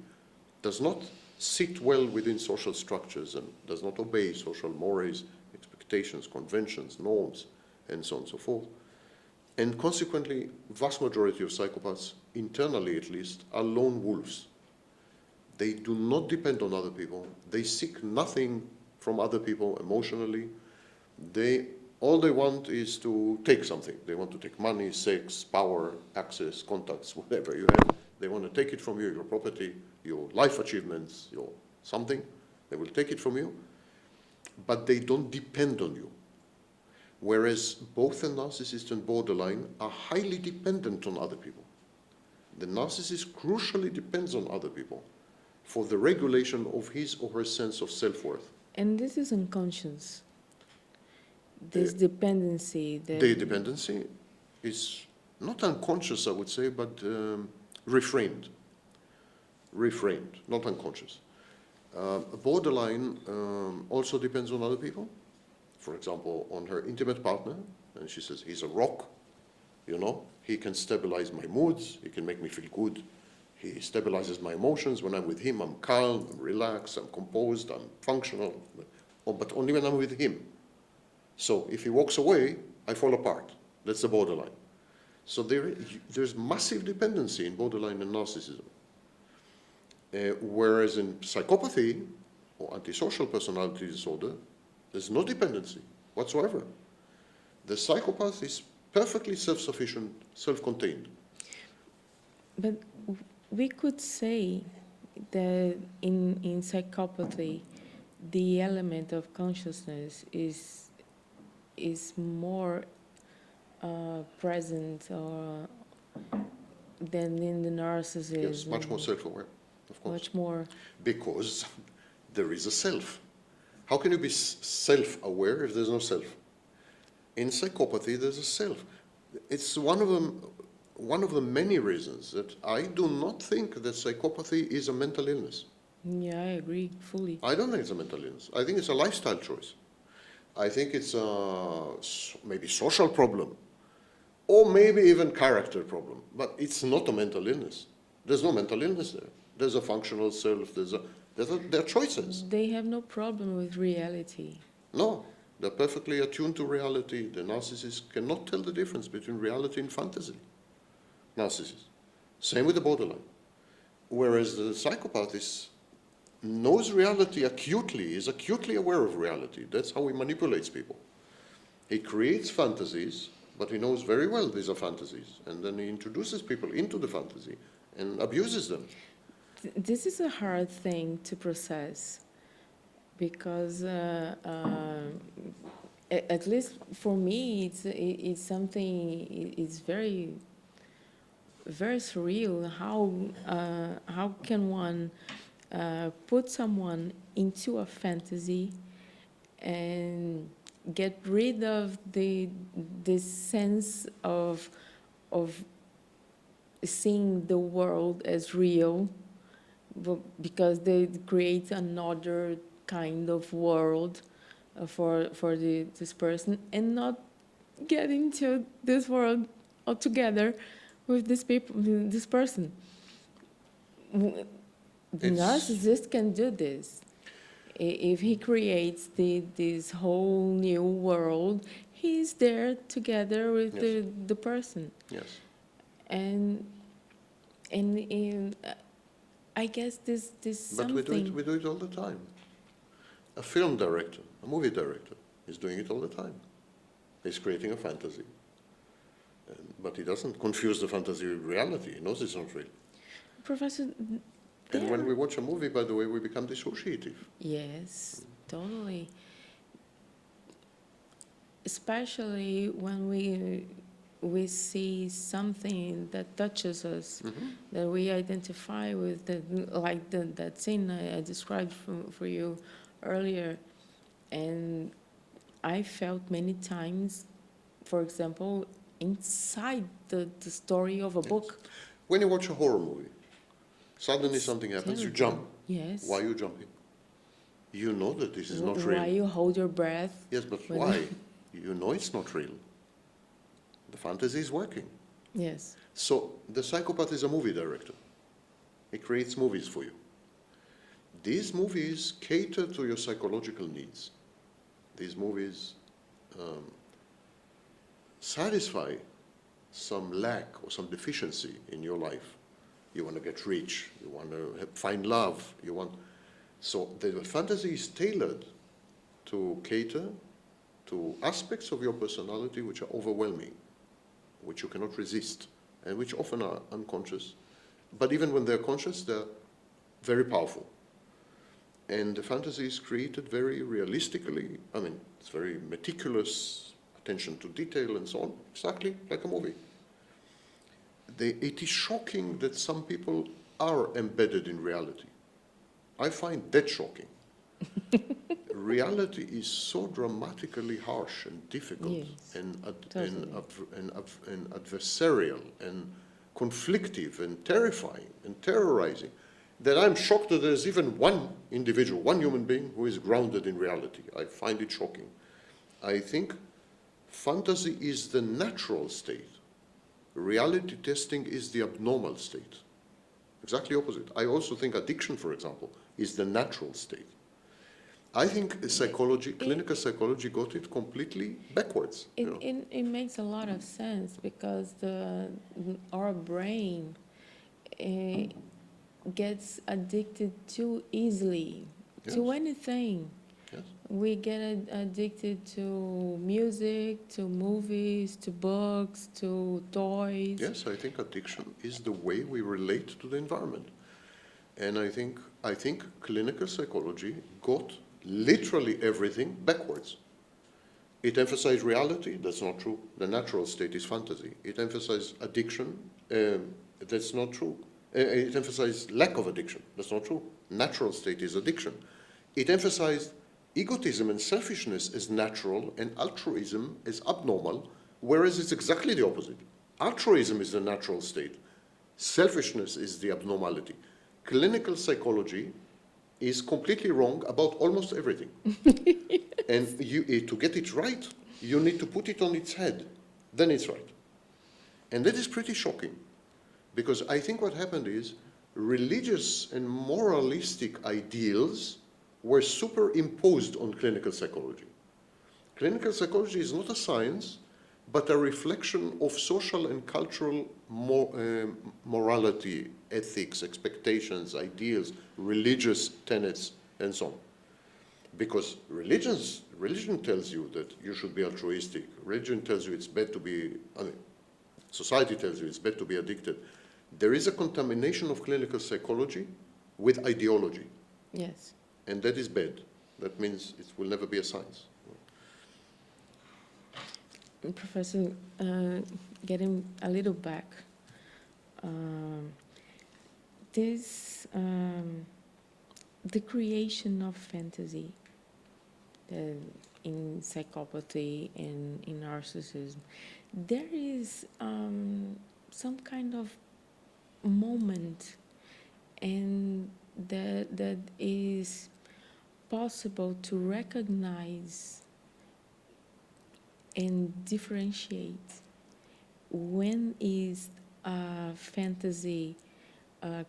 does not sit well within social structures and does not obey social mores, expectations, conventions, norms, and so on and so forth. And consequently, vast majority of psychopaths, internally at least, are lone wolves. They do not depend on other people. They seek nothing from other people emotionally. All they want is to take something. They want to take money, sex, power, access, contacts, whatever you have. They want to take it from you, your property, your life achievements, your something. They will take it from you, but they don't depend on you. Whereas both the narcissist and borderline are highly dependent on other people. The narcissist crucially depends on other people for the regulation of his or her sense of self-worth. And this is unconscious. This dependency. The dependency is not unconscious, I would say, but refrained, not unconscious. A borderline also depends on other people. For example, on her intimate partner, and she says, he's a rock, he can stabilize my moods, he can make me feel good. He stabilizes my emotions. When I'm with him, I'm calm, I'm relaxed, I'm composed, I'm functional, but only when I'm with him. So if he walks away, I fall apart. That's the borderline. So there's massive dependency in borderline and narcissism. Whereas in psychopathy or antisocial personality disorder, there's no dependency whatsoever. The psychopath is perfectly self-sufficient, self-contained. But we could say that in psychopathy, the element of consciousness is more present or than in the narcissism. Yes, much more self-aware, of course. Much more. Because there is a self. How can you be self-aware if there's no self? In psychopathy, there's a self. It's one of the many reasons that I do not think that psychopathy is a mental illness. Yeah, I agree fully. I don't think it's a mental illness. I think it's a lifestyle choice. I think it's a maybe social problem, or maybe even character problem. But it's not a mental illness. There's no mental illness there. There's a functional self. There are choices. They have no problem with reality. No, they're perfectly attuned to reality. The narcissist cannot tell the difference between reality and fantasy. Narcissist. Same with the borderline. Whereas the psychopath knows reality acutely, is acutely aware of reality. That's how he manipulates people. He creates fantasies, but he knows very well these are fantasies. And then he introduces people into the fantasy and abuses them. This is a hard thing to process because, at least for me, it's something. It's very, very surreal. How can one put someone into a fantasy and get rid of this sense of seeing the world as real, because they create another kind of world for this person, and not get into this world altogether with this person. The narcissist can do this. If he creates this whole new world, he's there together with Yes. the person. Yes. And I guess this But something. we do it all the time. A film director, a movie director, is doing it all the time. He's creating a fantasy. But he doesn't confuse the fantasy with reality. He knows it's not real. Professor, And when we watch a movie, by the way, we become dissociative. yes, totally. Especially when we see something that touches us, that we identify with, like that scene I described for you earlier. And I felt many times, for example, inside the story of a book. When you watch a horror movie, suddenly something happens, you jump. Yes. Why are you jumping? You know that this is not real. Why you hold your breath? Yes, but why? You know it's not real. The fantasy is working. Yes. So the psychopath is a movie director. He creates movies for you. These movies cater to your psychological needs. These movies satisfy some lack or some deficiency in your life. You want to get rich, you want to find love, so the fantasy is tailored to cater to aspects of your personality which are overwhelming, which you cannot resist, and which often are unconscious. But even when they're conscious, they're very powerful. And the fantasy is created very realistically. I mean, it's very meticulous, attention to detail and so on, exactly like a movie. It is shocking that some people are embedded in reality. I find that shocking. Reality is so dramatically harsh and difficult, Yes, and totally. adversarial and conflictive and terrifying and terrorizing, that I'm shocked that there's even one individual, one human being who is grounded in reality. I find it shocking. I think fantasy is the natural state. Reality testing is the abnormal state. Exactly opposite. I also think addiction, for example, is the natural state. I think psychology, clinical psychology, got it completely backwards. It makes a lot of sense because our brain gets addicted too easily to Yes. anything. Yes. We get addicted to music, to movies, to books, to toys. Yes, I think addiction is the way we relate to the environment. And I think clinical psychology got literally everything backwards. It emphasized reality, that's not true. The natural state is fantasy. It emphasized addiction, that's not true. It emphasized lack of addiction, that's not true. Natural state is addiction. It emphasized egotism and selfishness as natural and altruism as abnormal, whereas it's exactly the opposite. Altruism is the natural state. Selfishness is the abnormality. Clinical psychology is completely wrong about almost everything. And to get it right, you need to put it on its head. Then it's right. And that is pretty shocking. Because I think what happened is religious and moralistic ideals were superimposed on clinical psychology. Clinical psychology is not a science, but a reflection of social and cultural morality, ethics, expectations, ideals, religious tenets, and so on. Because religion tells you that you should be altruistic. Religion tells you it's bad to be, society tells you it's bad to be addicted. There is a contamination of clinical psychology with ideology. Yes. And that is bad. That means it will never be a science. Professor, getting a little back, the creation of fantasy in psychopathy and in narcissism, there is some kind of moment, and that is possible to recognize and differentiate when is a fantasy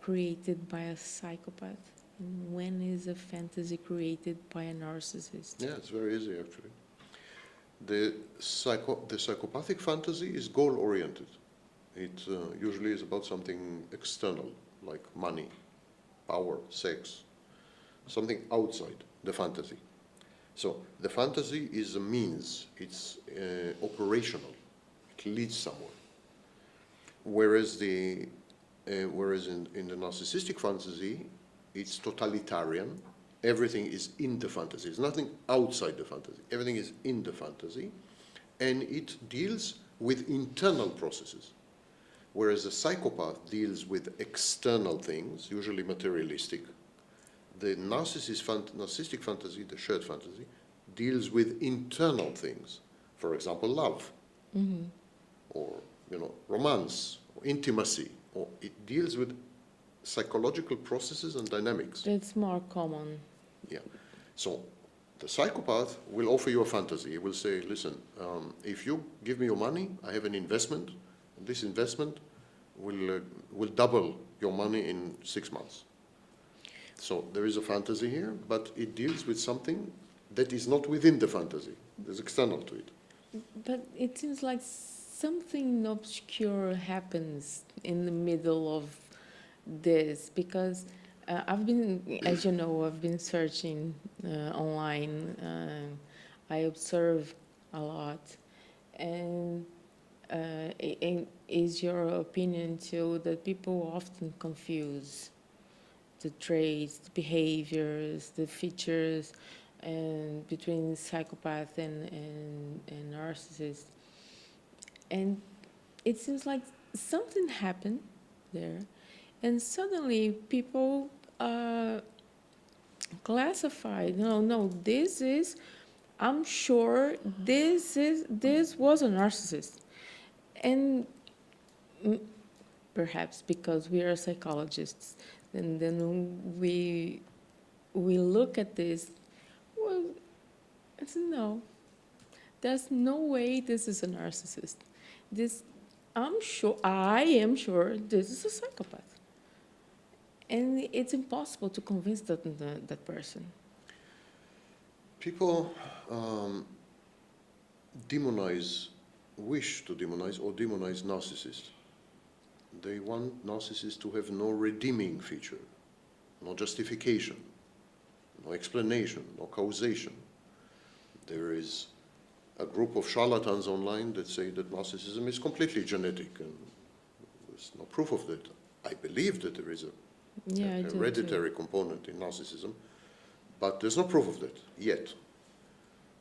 created by a psychopath and when is a fantasy created by a narcissist. Yeah, it's very easy actually. The psychopathic fantasy is goal-oriented. It usually is about something external, like money, power, sex, something outside the fantasy. So the fantasy is a means, it's operational, it leads somewhere. Whereas in the narcissistic fantasy, it's totalitarian, everything is in the fantasy, there's nothing outside the fantasy, everything is in the fantasy, and it deals with internal processes. Whereas a psychopath deals with external things, usually materialistic. The narcissistic fantasy, the shared fantasy, deals with internal things. For example, love, or romance, or intimacy, or it deals with psychological processes and dynamics. That's more common. Yeah. So the psychopath will offer you a fantasy. He will say, listen, if you give me your money, I have an investment. This investment will double your money in 6 months. So there is a fantasy here, but it deals with something that is not within the fantasy. There's external to it. But it seems like something obscure happens in the middle of this, because I've been, as you know, I've been searching online. I observe a lot. And is your opinion too that people often confuse the traits, the behaviors, the features, and between psychopath and narcissist? And it seems like something happened there, and suddenly people classified. No, this is. I'm sure this was a narcissist, and perhaps because we are psychologists, and then we look at this. Well, I said, no, there's no way this is a narcissist. I am sure this is a psychopath. And it's impossible to convince that person. People wish to demonize or demonize narcissists. They want narcissists to have no redeeming feature, no justification, no explanation, no causation. There is a group of charlatans online that say that narcissism is completely genetic, and there's no proof of that. I believe that there is a hereditary component in narcissism, but there's no proof of that yet.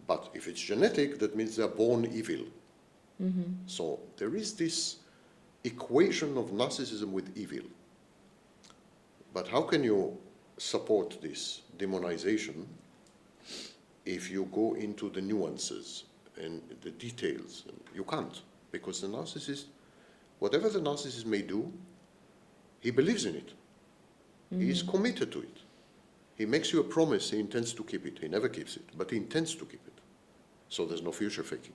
But if it's genetic, that means they're born evil. So there is this equation of narcissism with evil. But how can you support this demonization if you go into the nuances and the details? You can't, because the narcissist, whatever the narcissist may do, he believes in it. He is committed to it. He makes you a promise, he intends to keep it. He never keeps it, but he intends to keep it. So there's no future faking.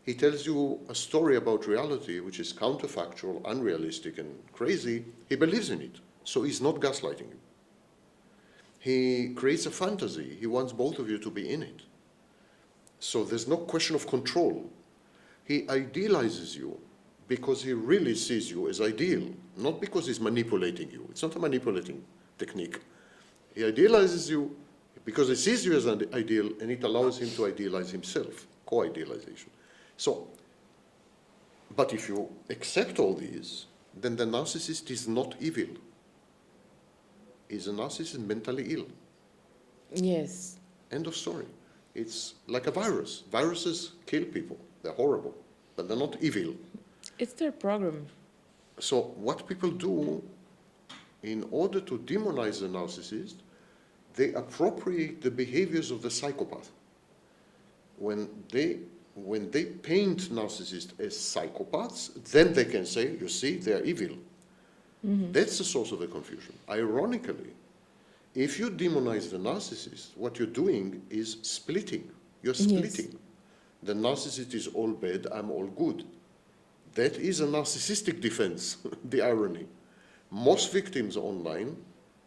He tells you a story about reality which is counterfactual, unrealistic, and crazy. He believes in it, so he's not gaslighting you. He creates a fantasy. He wants both of you to be in it. So there's no question of control. He idealizes you because he really sees you as ideal, not because he's manipulating you. It's not a manipulating technique. He idealizes you because he sees you as an ideal, and it allows him to idealize himself, co-idealization. So, but if you accept all these, then the narcissist is not evil. He's a narcissist mentally ill. Yes. End of story. It's like a virus. Viruses kill people. They're horrible, but they're not evil. It's their program. So what people do in order to demonize the narcissist, they appropriate the behaviors of the psychopath. When they paint narcissists as psychopaths, then they can say, you see, they're evil. That's the source of the confusion. Ironically, if you demonize the narcissist, what you're doing is splitting. You're splitting. Yes. The narcissist is all bad, I'm all good. That is a narcissistic defense, the irony. Most victims online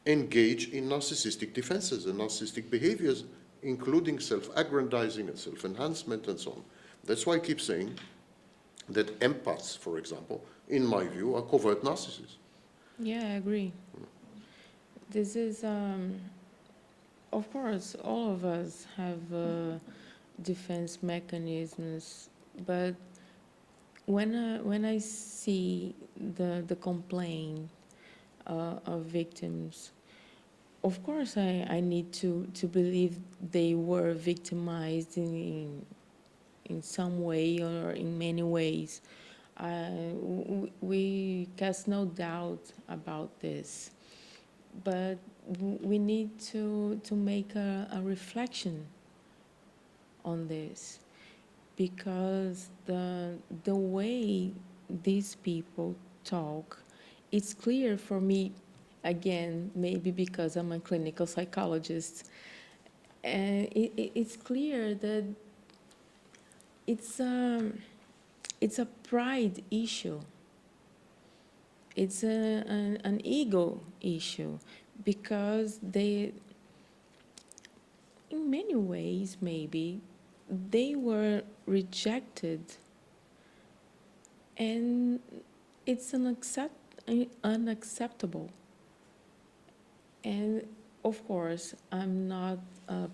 engage in narcissistic defenses and narcissistic behaviors, including self-aggrandizing and self-enhancement and so on. That's why I keep saying that empaths, for example, in my view, are covert narcissists. Yeah, I agree. This is, of course, all of us have defense mechanisms, but when I see the complaint of victims, of course I need to believe they were victimized in some way or in many ways. We cast no doubt about this, but we need to make a reflection on this, because the way these people talk, it's clear for me, again, maybe because I'm a clinical psychologist, and it's clear that it's a pride issue. It's an ego issue, because they, in many ways, maybe, they were rejected, and it's unacceptable. And of course, I'm not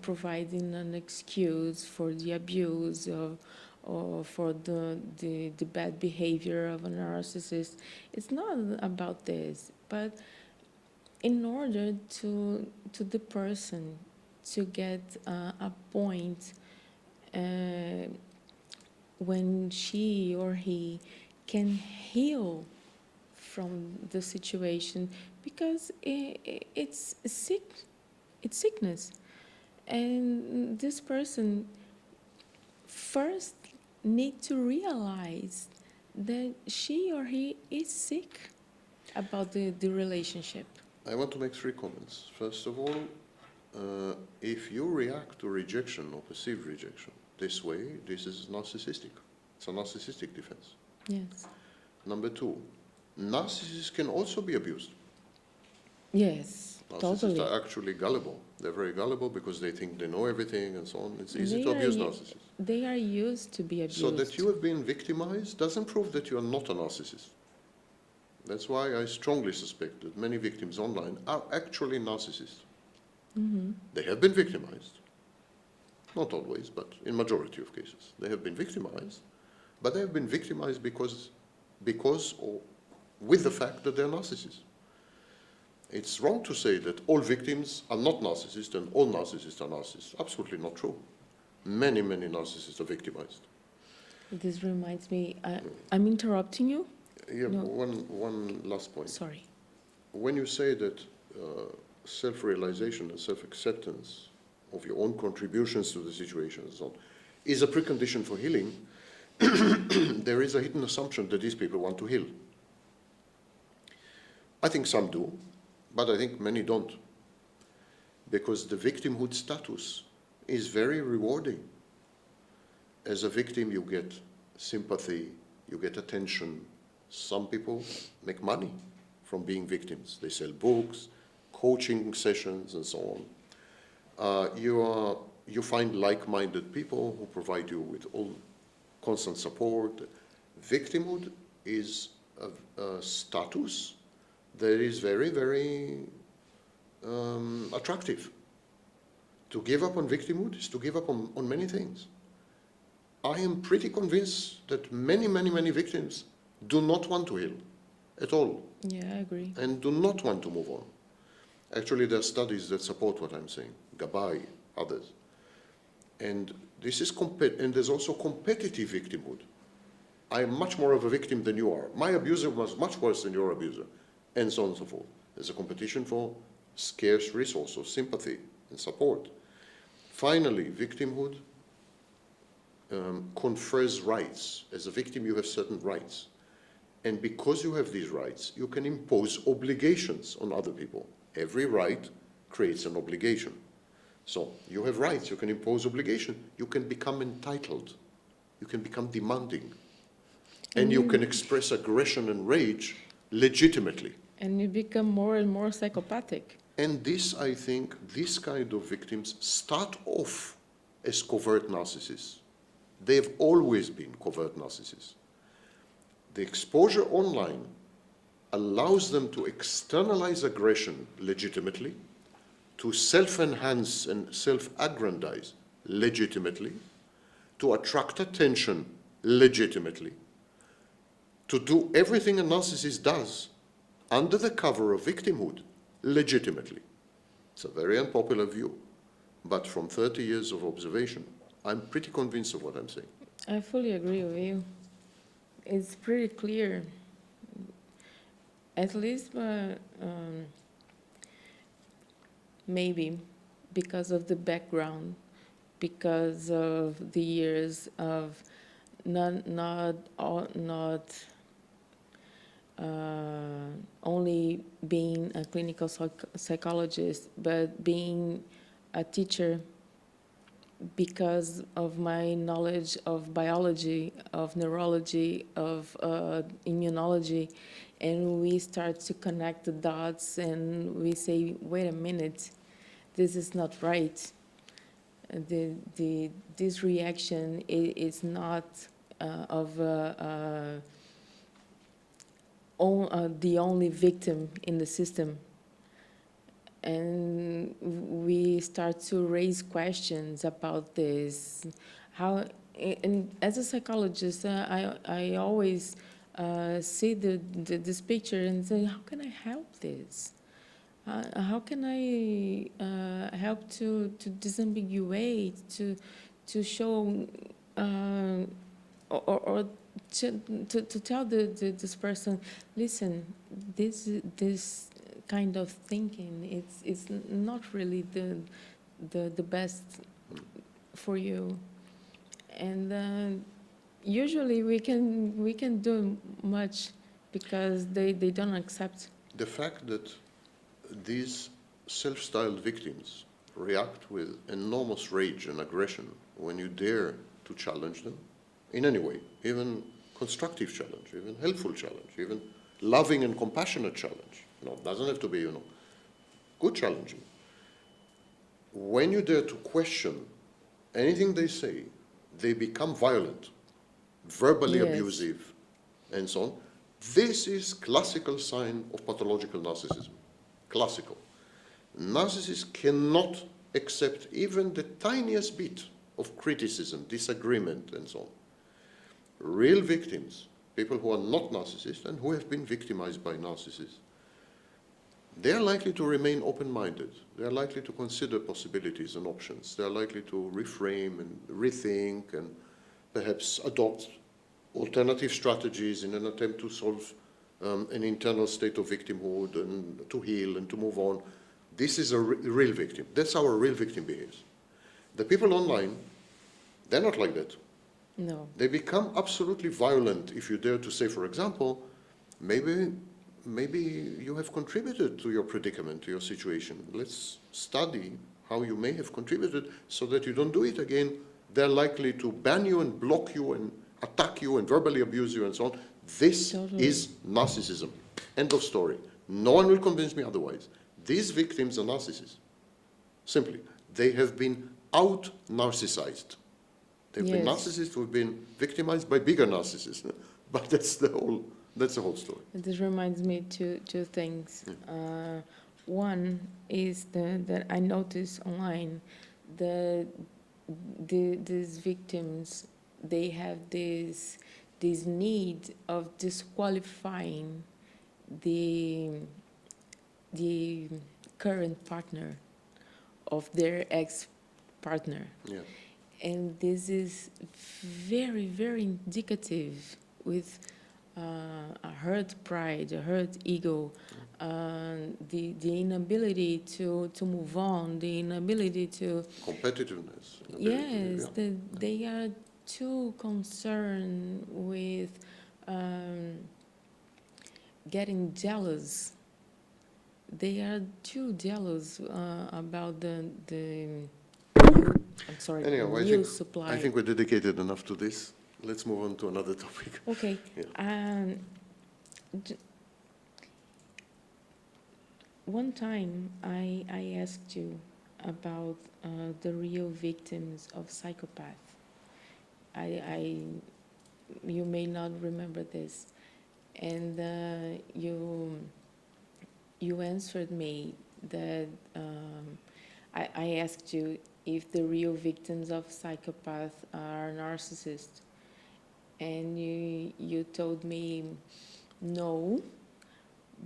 providing an excuse for the abuse or for the bad behavior of a narcissist. It's not about this, but in order to the person to get a point when she or he can heal from the situation, because it's sickness, and this person first need to realize that she or he is sick about the relationship. I want to make 3 comments. First of all, if you react to rejection or perceived rejection this way, this is narcissistic. It's a narcissistic defense. Yes. Number 2, narcissists can also be abused. Yes, Narcissists totally. are actually gullible. They're very gullible because they think they know everything and so on. It's easy to abuse narcissists. They are used to be abused. So that you have been victimized doesn't prove that you are not a narcissist. That's why I strongly suspect that many victims online are actually narcissists. They have been victimized. Not always, but in majority of cases. They have been victimized, but they have been victimized because or with the fact that they're narcissists. It's wrong to say that all victims are not narcissists and all narcissists are narcissists. Absolutely not true. Many, many narcissists are victimized. This reminds me, I'm interrupting you? Yeah, No. one last point. Sorry. When you say that self-realization and self-acceptance of your own contributions to the situation and so on is a precondition for healing, there is a hidden assumption that these people want to heal. I think some do, but I think many don't. Because the victimhood status is very rewarding. As a victim, you get sympathy, you get attention. Some people make money from being victims. They sell books, coaching sessions, and so on. You find like-minded people who provide you with all constant support. Victimhood is a status that is very, very attractive. To give up on victimhood is to give up on many things. I am pretty convinced that many, many, many victims do not want to heal at all. Yeah, I agree. And do not want to move on. Actually, there are studies that support what I'm saying. Gabai, others. And this is and there's also competitive victimhood. I am much more of a victim than you are. My abuser was much worse than your abuser, and so on and so forth. There's a competition for scarce resource of sympathy and support. Finally, victimhood confers rights. As a victim, you have certain rights. And because you have these rights, you can impose obligations on other people. Every right creates an obligation. So you have rights, you can impose obligation, you can become entitled, you can become demanding, and you can express aggression and rage legitimately. And you become more and more psychopathic. And this, I think, this kind of victims start off as covert narcissists. They've always been covert narcissists. The exposure online allows them to externalize aggression legitimately, to self-enhance and self-aggrandize legitimately, to attract attention legitimately, to do everything a narcissist does under the cover of victimhood legitimately. It's a very unpopular view, but from 30 years of observation, I'm pretty convinced of what I'm saying. I fully agree with you. It's pretty clear, at least maybe because of the background, because of the years of not only being a clinical psychologist, but being a teacher, because of my knowledge of biology, of neurology, of immunology, and we start to connect the dots and we say, wait a minute, this is not right. This reaction is not of the only victim in the system. And we start to raise questions about this. How, and as a psychologist, I always see this picture and say, how can I help this? How can I help to disambiguate, to show, or to tell this person, listen, this kind of thinking, it's not really the best for you, and usually we can do much because they don't accept. The fact that these self-styled victims react with enormous rage and aggression when you dare to challenge them in any way, even constructive challenge, even helpful challenge, even loving and compassionate challenge. It doesn't have to be, good challenging. When you dare to question anything they say, they become violent, verbally Yes. abusive, and so on. This is classical sign of pathological narcissism. Classical. Narcissists cannot accept even the tiniest bit of criticism, disagreement, and so on. Real victims, people who are not narcissists and who have been victimized by narcissists, they are likely to remain open-minded. They are likely to consider possibilities and options. They are likely to reframe and rethink and perhaps adopt alternative strategies in an attempt to solve an internal state of victimhood and to heal and to move on. This is a real victim. That's how a real victim behaves. The people online, they're not like that. No. They become absolutely violent if you dare to say, for example, maybe you have contributed to your predicament, to your situation. Let's study how you may have contributed so that you don't do it again. They're likely to ban you and block you and attack you and verbally abuse you and so on. This is narcissism. End of story. No one will convince me otherwise. These victims are narcissists. Simply, they have been out-narcissized. They've been narcissists who have been victimized by bigger narcissists. But that's the whole story. This reminds me two things. One is that I noticed online that these victims, they have this need of disqualifying the current partner of their ex-partner. Yeah. And this is very, very indicative with a hurt pride, a hurt ego, the inability to move on, the inability to... Competitiveness. Yes, they are too concerned with getting jealous. They are too jealous about the I'm sorry, Anyway, new supply. I think we're dedicated enough to this. Let's move on to another topic. Okay. Yeah. One time I asked you about the real victims of psychopath. You may not remember this, and you answered me that I asked you if the real victims of psychopath are narcissists, and you told me no,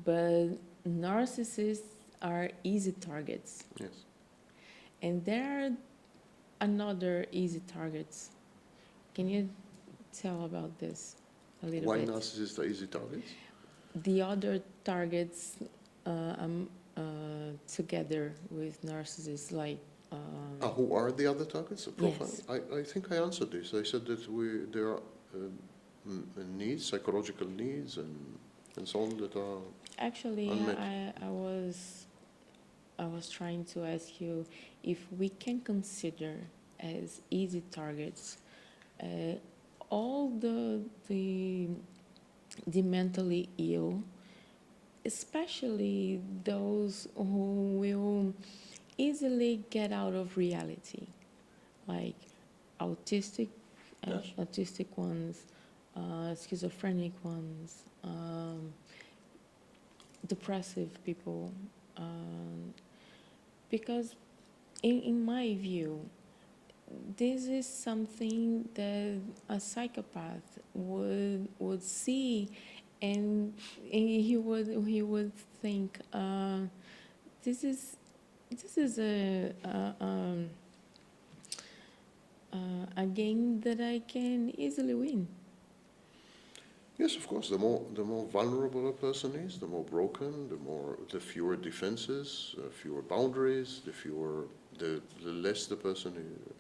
but narcissists are easy targets. Yes. And there are another easy targets. Can you tell about this a little Why bit? Why narcissists are easy targets? The other targets together with narcissists, like... who are the other targets? Yes. I think I answered this. I said that there are needs, psychological needs and so on that are Actually, unmet. I was trying to ask you if we can consider as easy targets all the mentally ill, especially those who will easily get out of reality, like autistic ones, schizophrenic ones, depressive people, because in my view, this is something that a psychopath would see, and he would think, this is a game that I can easily win. Yes, of course. The more vulnerable a person is, the more broken, the fewer defenses, fewer boundaries, the less the person is,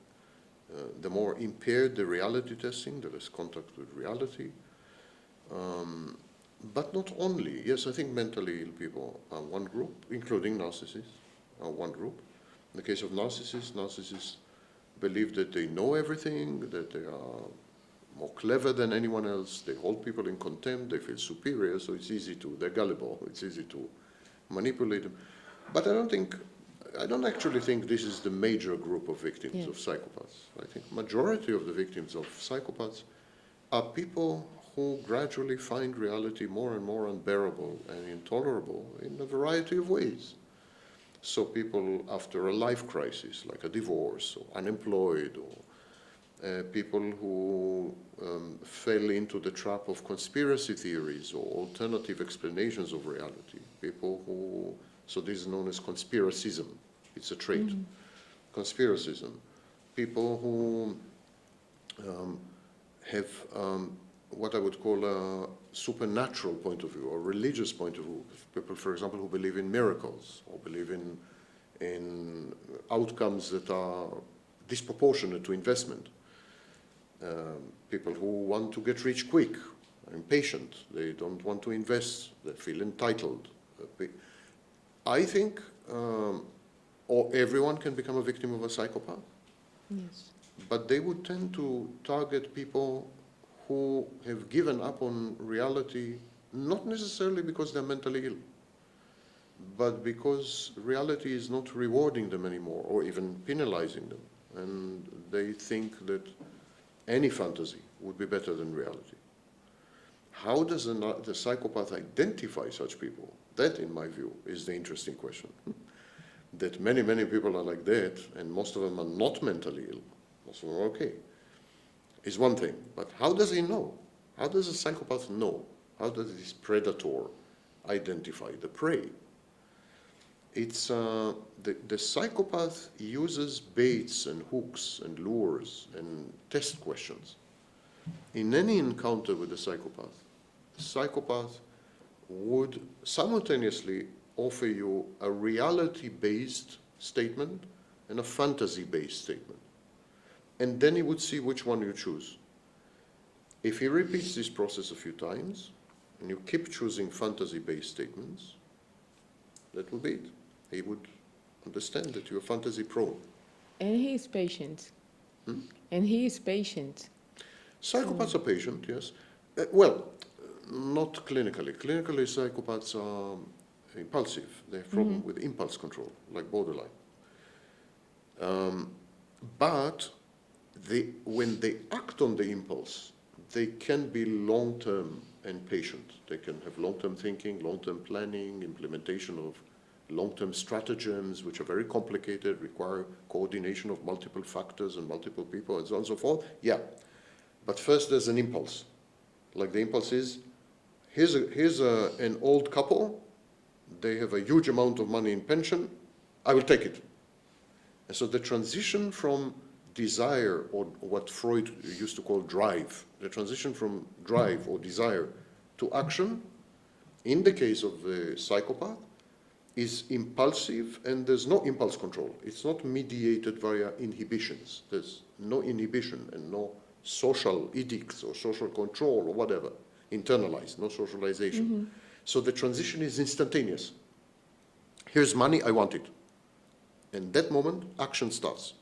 the more impaired the reality testing, the less contact with reality. But not only. Yes, I think mentally ill people are one group, including narcissists, are one group. In the case of narcissists believe that they know everything, that they are more clever than anyone else. They hold people in contempt. They feel superior, so they're gullible. It's easy to manipulate them. But I don't actually think this is the major group of victims of psychopaths. I think majority of the victims of psychopaths are people who gradually find reality more and more unbearable and intolerable in a variety of ways. So people after a life crisis, like a divorce, or unemployed, or people who fell into the trap of conspiracy theories or alternative explanations of reality. People who, so this is known as conspiracism. It's a trait. Conspiracism. People who have what I would call a supernatural point of view or religious point of view. People, for example, who believe in miracles or believe in outcomes that are disproportionate to investment. People who want to get rich quick, are impatient, they don't want to invest, they feel entitled. I think or everyone can become a victim of a psychopath. Yes. But they would tend to target people who have given up on reality, not necessarily because they're mentally ill, but because reality is not rewarding them anymore or even penalizing them. And they think that any fantasy would be better than reality. How does the psychopath identify such people? That, in my view, is the interesting question. That many, many people are like that, and most of them are not mentally ill. Most of them are okay. Is one thing. But how does he know? How does a psychopath know? How does this predator identify the prey? It's the psychopath uses baits and hooks and lures and test questions. In any encounter with the psychopath would simultaneously offer you a reality-based statement and a fantasy-based statement. And then he would see which one you choose. If he repeats this process a few times, and you keep choosing fantasy-based statements, that would be it. He would understand that you're fantasy-prone. And he is patient. And he is patient. Psychopaths are patient, yes. Well, not clinically. Clinically, psychopaths are impulsive. They have problem with impulse control, like borderline. But when they act on the impulse, they can be long-term and patient. They can have long-term thinking, long-term planning, implementation of long-term stratagems, which are very complicated, require coordination of multiple factors and multiple people, and so on and so forth. Yeah. But first there's an impulse. Like the impulse is, here's an old couple, they have a huge amount of money in pension, I will take it. And so the transition from desire, or what Freud used to call drive, the transition from drive or desire to action, in the case of the psychopath, is impulsive, and there's no impulse control. It's not mediated via inhibitions. There's no inhibition and no social edicts or social control or whatever, internalized, no socialization. So the transition is instantaneous. Here's money, I want it. And that moment, action starts.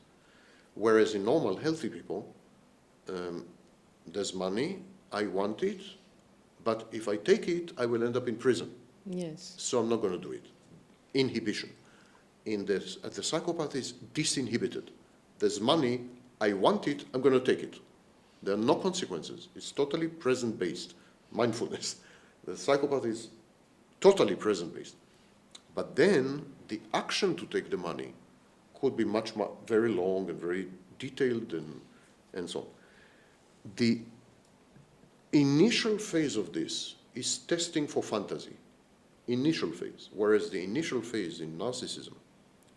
Whereas in normal, healthy people, there's money, I want it, but if I take it, I will end up in prison. Yes. So I'm not going to do it. Inhibition. The psychopath is disinhibited. There's money, I want it, I'm going to take it. There are no consequences. It's totally present-based, mindfulness. The psychopath is totally present-based. But then the action to take the money could be very long and very detailed and so on. The initial phase of this is testing for fantasy. Initial phase. Whereas the initial phase in narcissism,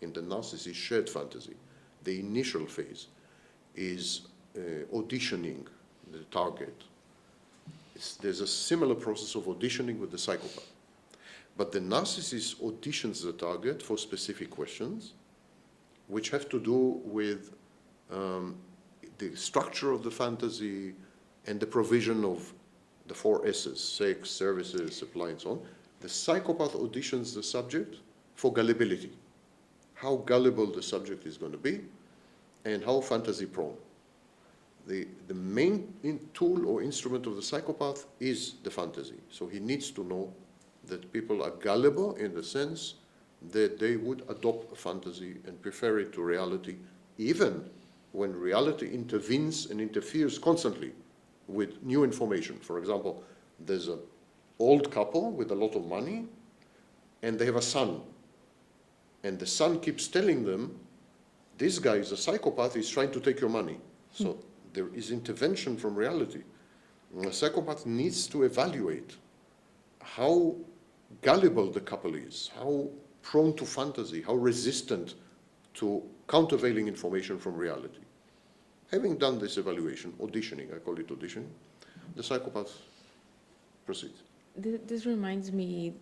in the narcissist shared fantasy, the initial phase is auditioning the target. There's a similar process of auditioning with the psychopath. But the narcissist auditions the target for specific questions, which have to do with the structure of the fantasy and the provision of the 4 S's, sex, services, supply, and so on. The psychopath auditions the subject for gullibility, how gullible the subject is going to be, and how fantasy-prone. The main tool or instrument of the psychopath is the fantasy. So he needs to know that people are gullible in the sense that they would adopt a fantasy and prefer it to reality, even when reality intervenes and interferes constantly with new information. For example, there's an old couple with a lot of money, and they have a son. And the son keeps telling them, this guy is a psychopath, he's trying to take your money. So there is intervention from reality. And a psychopath needs to evaluate how gullible the couple is, how prone to fantasy, how resistant to countervailing information from reality. Having done this evaluation, auditioning, I call it auditioning, the psychopath proceeds. This reminds me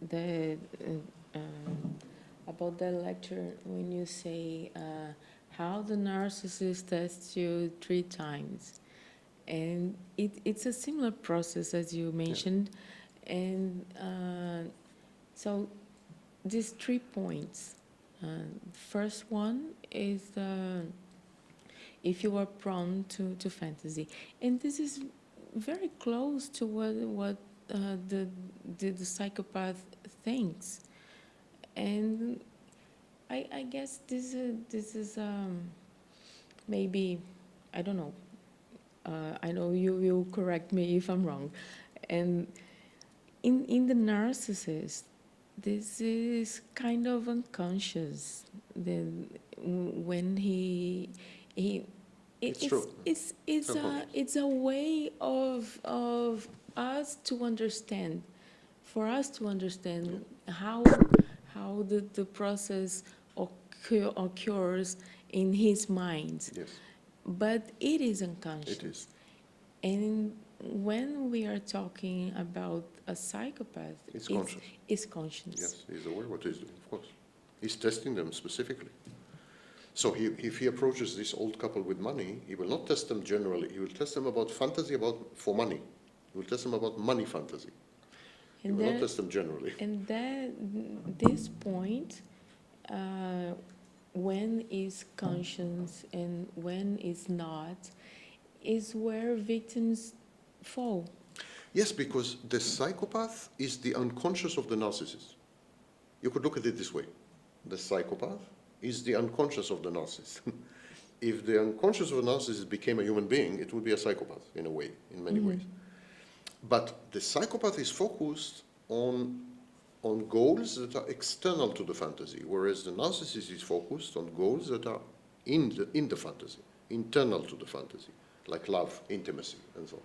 about that lecture when you say how the narcissist tests you 3 times. And it's a similar process as you mentioned. Yeah. And so these 3 points. First one is if you are prone to fantasy. And this is very close to what the psychopath thinks. And I guess this is maybe, I don't know. I know you will correct me if I'm wrong. And in the narcissist, this is kind of unconscious. When It's true. It's a way of us to understand, for us to understand how the process occurs in his mind. Yes. But it is unconscious. It is. And when we are talking about a psychopath, it's conscious. It's conscious. Yes, he's aware what he's doing, of course. He's testing them specifically. So if he approaches this old couple with money, he will not test them generally. He will test them about fantasy for money. He will test them about money fantasy. He will not test them generally. And this point, when is conscious and when is not, is where victims fall. Yes, because the psychopath is the unconscious of the narcissist. You could look at it this way. The psychopath is the unconscious of the narcissist. If the unconscious of a narcissist became a human being, it would be a psychopath in a way, in many ways. But the psychopath is focused on goals that are external to the fantasy, whereas the narcissist is focused on goals that are in the fantasy, internal to the fantasy, like love, intimacy, and so on.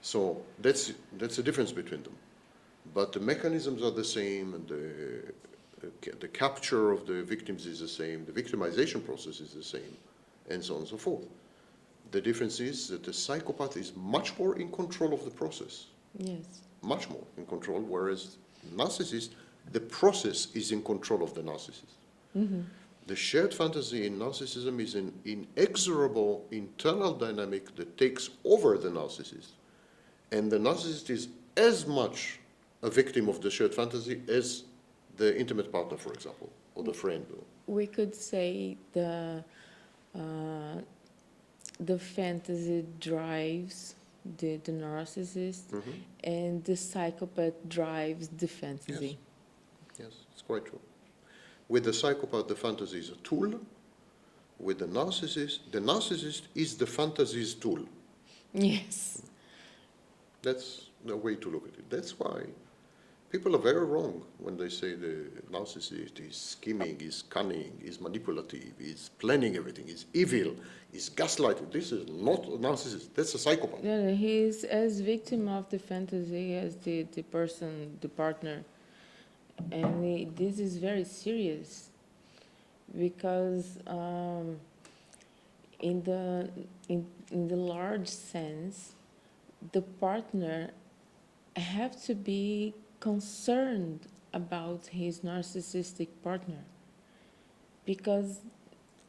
So that's the difference between them. But the mechanisms are the same, and the capture of the victims is the same, the victimization process is the same, and so on and so forth. The difference is that the psychopath is much more in control of the process. Yes. Much more in control, whereas narcissist, the process is in control of the narcissist. Mm-hmm. The shared fantasy in narcissism is an inexorable internal dynamic that takes over the narcissist. And the narcissist is as much a victim of the shared fantasy as the intimate partner, for example, or the friend. We could say the fantasy drives the narcissist, mm-hmm. and the psychopath drives the fantasy. Yes, it's quite true. With the psychopath, the fantasy is a tool. With the narcissist is the fantasy's tool. Yes. That's the way to look at it. That's why people are very wrong when they say the narcissist is scheming, is cunning, is manipulative, is planning everything, is evil, is gaslighting. This is not a narcissist. That's a psychopath. Yeah, he's as victim of the fantasy as the person, the partner. And this is very serious because in the large sense, the partner have to be concerned about his narcissistic partner, because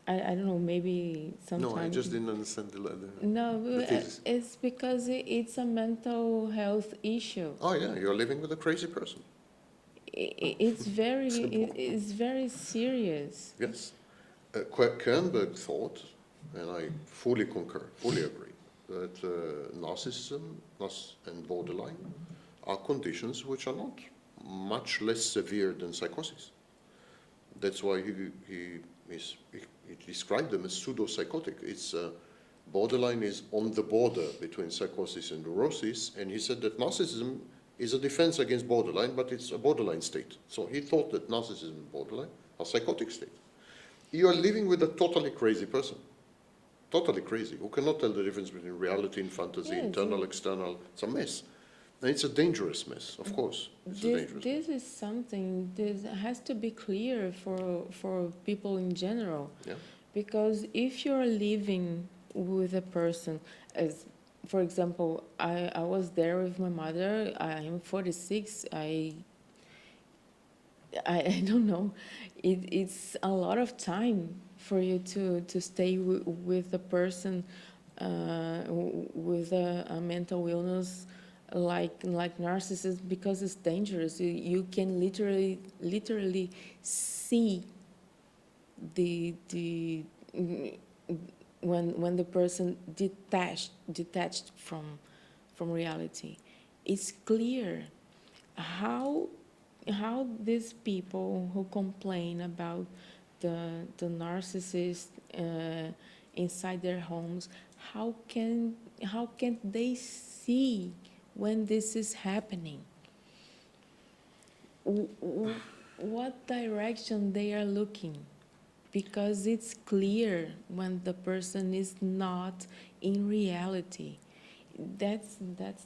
I don't know, maybe sometimes... No, I just didn't understand No, it's because it's a mental health issue. Oh yeah, you're living with a crazy person. It's very serious. Yes. Kernberg thought, and I fully concur, fully agree, that narcissism and borderline are conditions which are not much less severe than psychosis. That's why he described them as pseudo-psychotic. It's Borderline is on the border between psychosis and neurosis, and he said that narcissism is a defense against borderline, but it's a borderline state. So he thought that narcissism and borderline are psychotic states. You are living with a totally crazy person, totally crazy, who cannot tell the difference between reality and fantasy, Yes. internal, external. It's a mess. And it's a dangerous mess, of course. It's a dangerous This is something that has to be clear for people in general. Yeah. Because if you're living with a person, as for example, I was there with my mother. I am 46. I don't know. It's a lot of time for you to stay with a person with a mental illness like narcissism, because it's dangerous. You can literally see the when the person detached from reality. It's clear how these people who complain about the narcissist inside their homes, how can they see when this is happening? What direction they are looking? Because it's clear when the person is not in reality. That's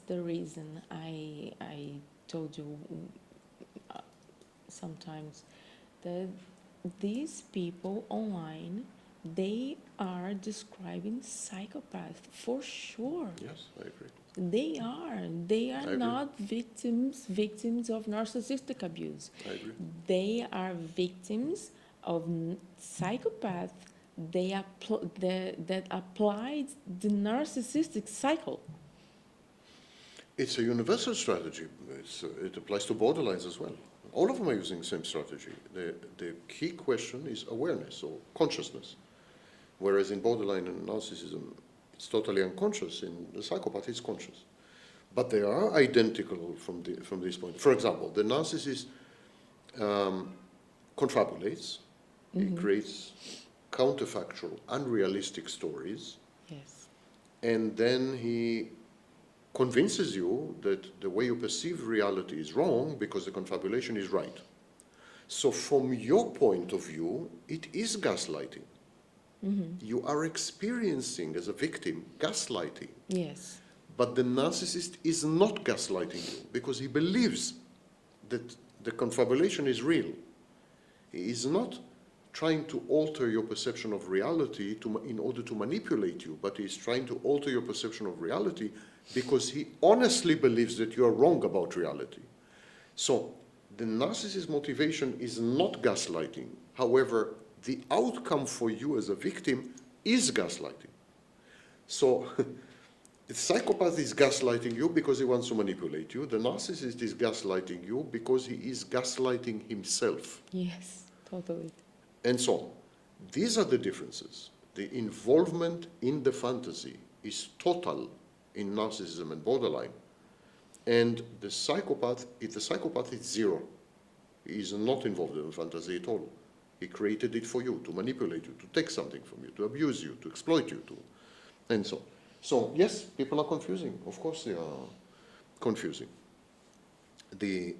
the reason I told you sometimes that these people online, they are describing psychopaths for sure. Yes, I agree. They I agree. not victims of narcissistic abuse. I agree. They are victims of psychopaths that applied the narcissistic cycle. It's a universal strategy. It applies to borderlines as well. All of them are using the same strategy. The key question is awareness or consciousness. Whereas in borderline and narcissism, it's totally unconscious. In the psychopath, it's conscious. But they are identical from this point. For example, the narcissist confabulates. He creates counterfactual, unrealistic stories. Yes. And then he convinces you that the way you perceive reality is wrong because the confabulation is right. So from your point of view, it is gaslighting. You are experiencing, as a victim, gaslighting. Yes. But the narcissist is not gaslighting you because he believes that the confabulation is real. He is not trying to alter your perception of reality in order to manipulate you, but he's trying to alter your perception of reality because he honestly believes that you are wrong about reality. So the narcissist's motivation is not gaslighting. However, the outcome for you as a victim is gaslighting. So the psychopath is gaslighting you because he wants to manipulate you. The narcissist is gaslighting you because he is gaslighting himself. Yes, totally. And so on. These are the differences. The involvement in the fantasy is total in narcissism and borderline. And the psychopath is zero. He is not involved in the fantasy at all. He created it for you, to manipulate you, to take something from you, to abuse you, to exploit you, and so on. So, yes, people are confusing. Of course they are confusing. The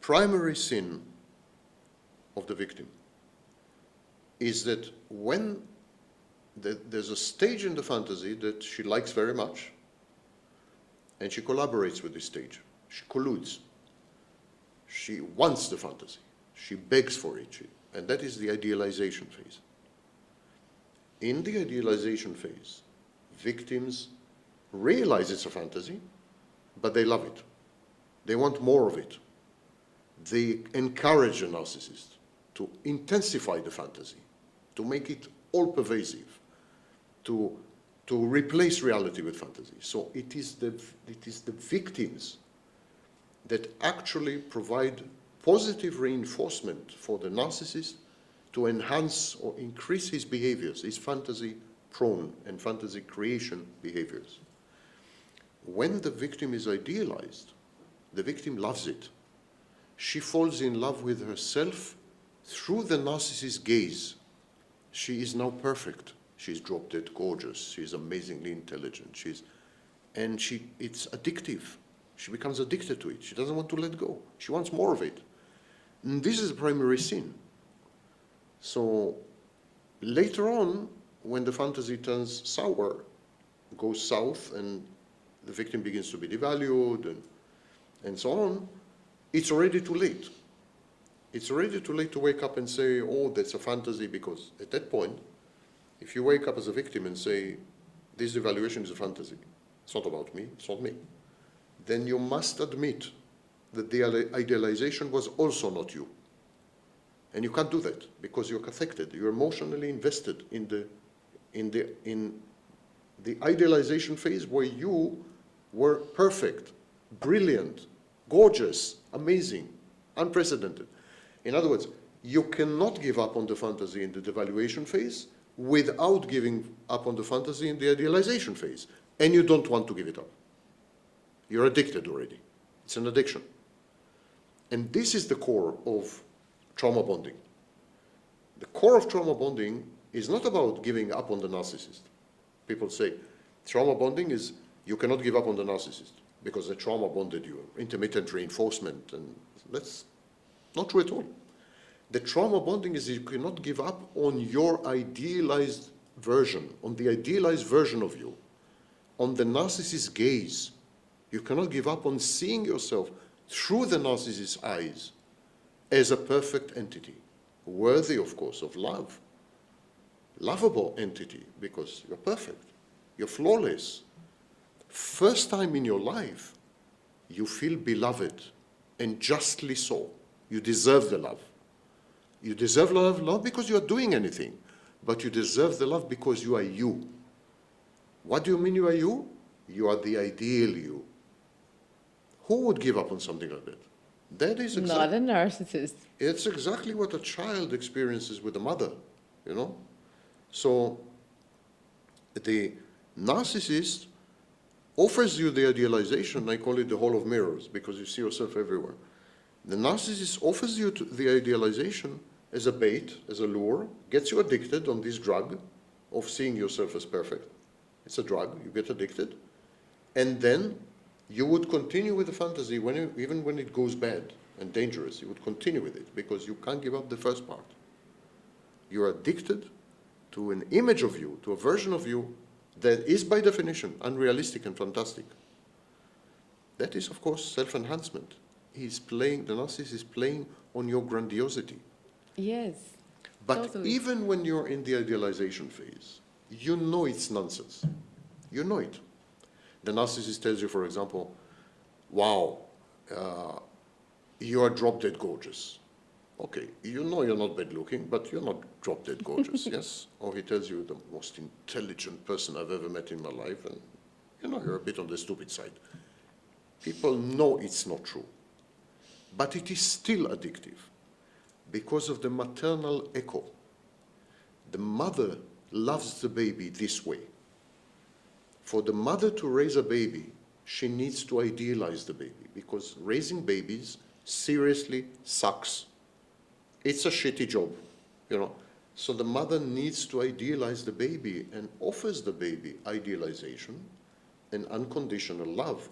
primary sin of the victim is that when there's a stage in the fantasy that she likes very much, and she collaborates with this stage. She colludes. She wants the fantasy. She begs for it. And that is the idealization phase. In the idealization phase, victims realize it's a fantasy, but they love it. They want more of it. They encourage a narcissist to intensify the fantasy, to make it all-pervasive, to replace reality with fantasy. So it is the victims that actually provide positive reinforcement for the narcissist to enhance or increase his behaviors, his fantasy-prone and fantasy creation behaviors. When the victim is idealized, the victim loves it. She falls in love with herself through the narcissist's gaze. She is now perfect. She's drop-dead gorgeous. She's amazingly intelligent. It's addictive. She becomes addicted to it. She doesn't want to let go. She wants more of it. And this is the primary sin. So later on, when the fantasy turns sour, goes south, and the victim begins to be devalued and so on, it's already too late. It's already too late to wake up and say, oh, that's a fantasy, because at that point, if you wake up as a victim and say, this devaluation is a fantasy, it's not about me, it's not me, then you must admit that the idealization was also not you. And you can't do that because you're cathected, you're emotionally invested in the idealization phase where you were perfect, brilliant, gorgeous, amazing, unprecedented. In other words, you cannot give up on the fantasy in the devaluation phase without giving up on the fantasy in the idealization phase. And you don't want to give it up. You're addicted already. It's an addiction. And this is the core of trauma bonding. The core of trauma bonding is not about giving up on the narcissist. People say trauma bonding is you cannot give up on the narcissist because the trauma bonded you, intermittent reinforcement, and that's not true at all. The trauma bonding is you cannot give up on your idealized version, on the idealized version of you, on the narcissist's gaze. You cannot give up on seeing yourself through the narcissist's eyes as a perfect entity, worthy, of course, of love. Lovable entity, because you're perfect, you're flawless. First time in your life, you feel beloved, and justly so. You deserve the love. You deserve love not because you are doing anything, but you deserve the love because you are you. What do you mean you are you? You are the ideal you. Who would give up on something like that? That is Not a narcissist. It's exactly what a child experiences with a mother, you know? So the narcissist offers you the idealization. I call it the hall of mirrors because you see yourself everywhere. The narcissist offers you the idealization as a bait, as a lure, gets you addicted on this drug of seeing yourself as perfect. It's a drug, you get addicted. And then you would continue with the fantasy even when it goes bad and dangerous. You would continue with it because you can't give up the first part. You're addicted to an image of you, to a version of you that is by definition unrealistic and fantastic. That is, of course, self-enhancement. The narcissist is playing on your grandiosity. Yes. But totally. even when you're in the idealization phase, you know it's nonsense. You know it. The narcissist tells you, for example, wow, you are drop-dead gorgeous. Okay, you know you're not bad-looking, but you're not drop-dead gorgeous, yes? Or he tells you the most intelligent person I've ever met in my life, and you know you're a bit on the stupid side. People know it's not true. But it is still addictive because of the maternal echo. The mother loves the baby this way. For the mother to raise a baby, she needs to idealize the baby because raising babies seriously sucks. It's a shitty job, you know. So the mother needs to idealize the baby and offers the baby idealization and unconditional love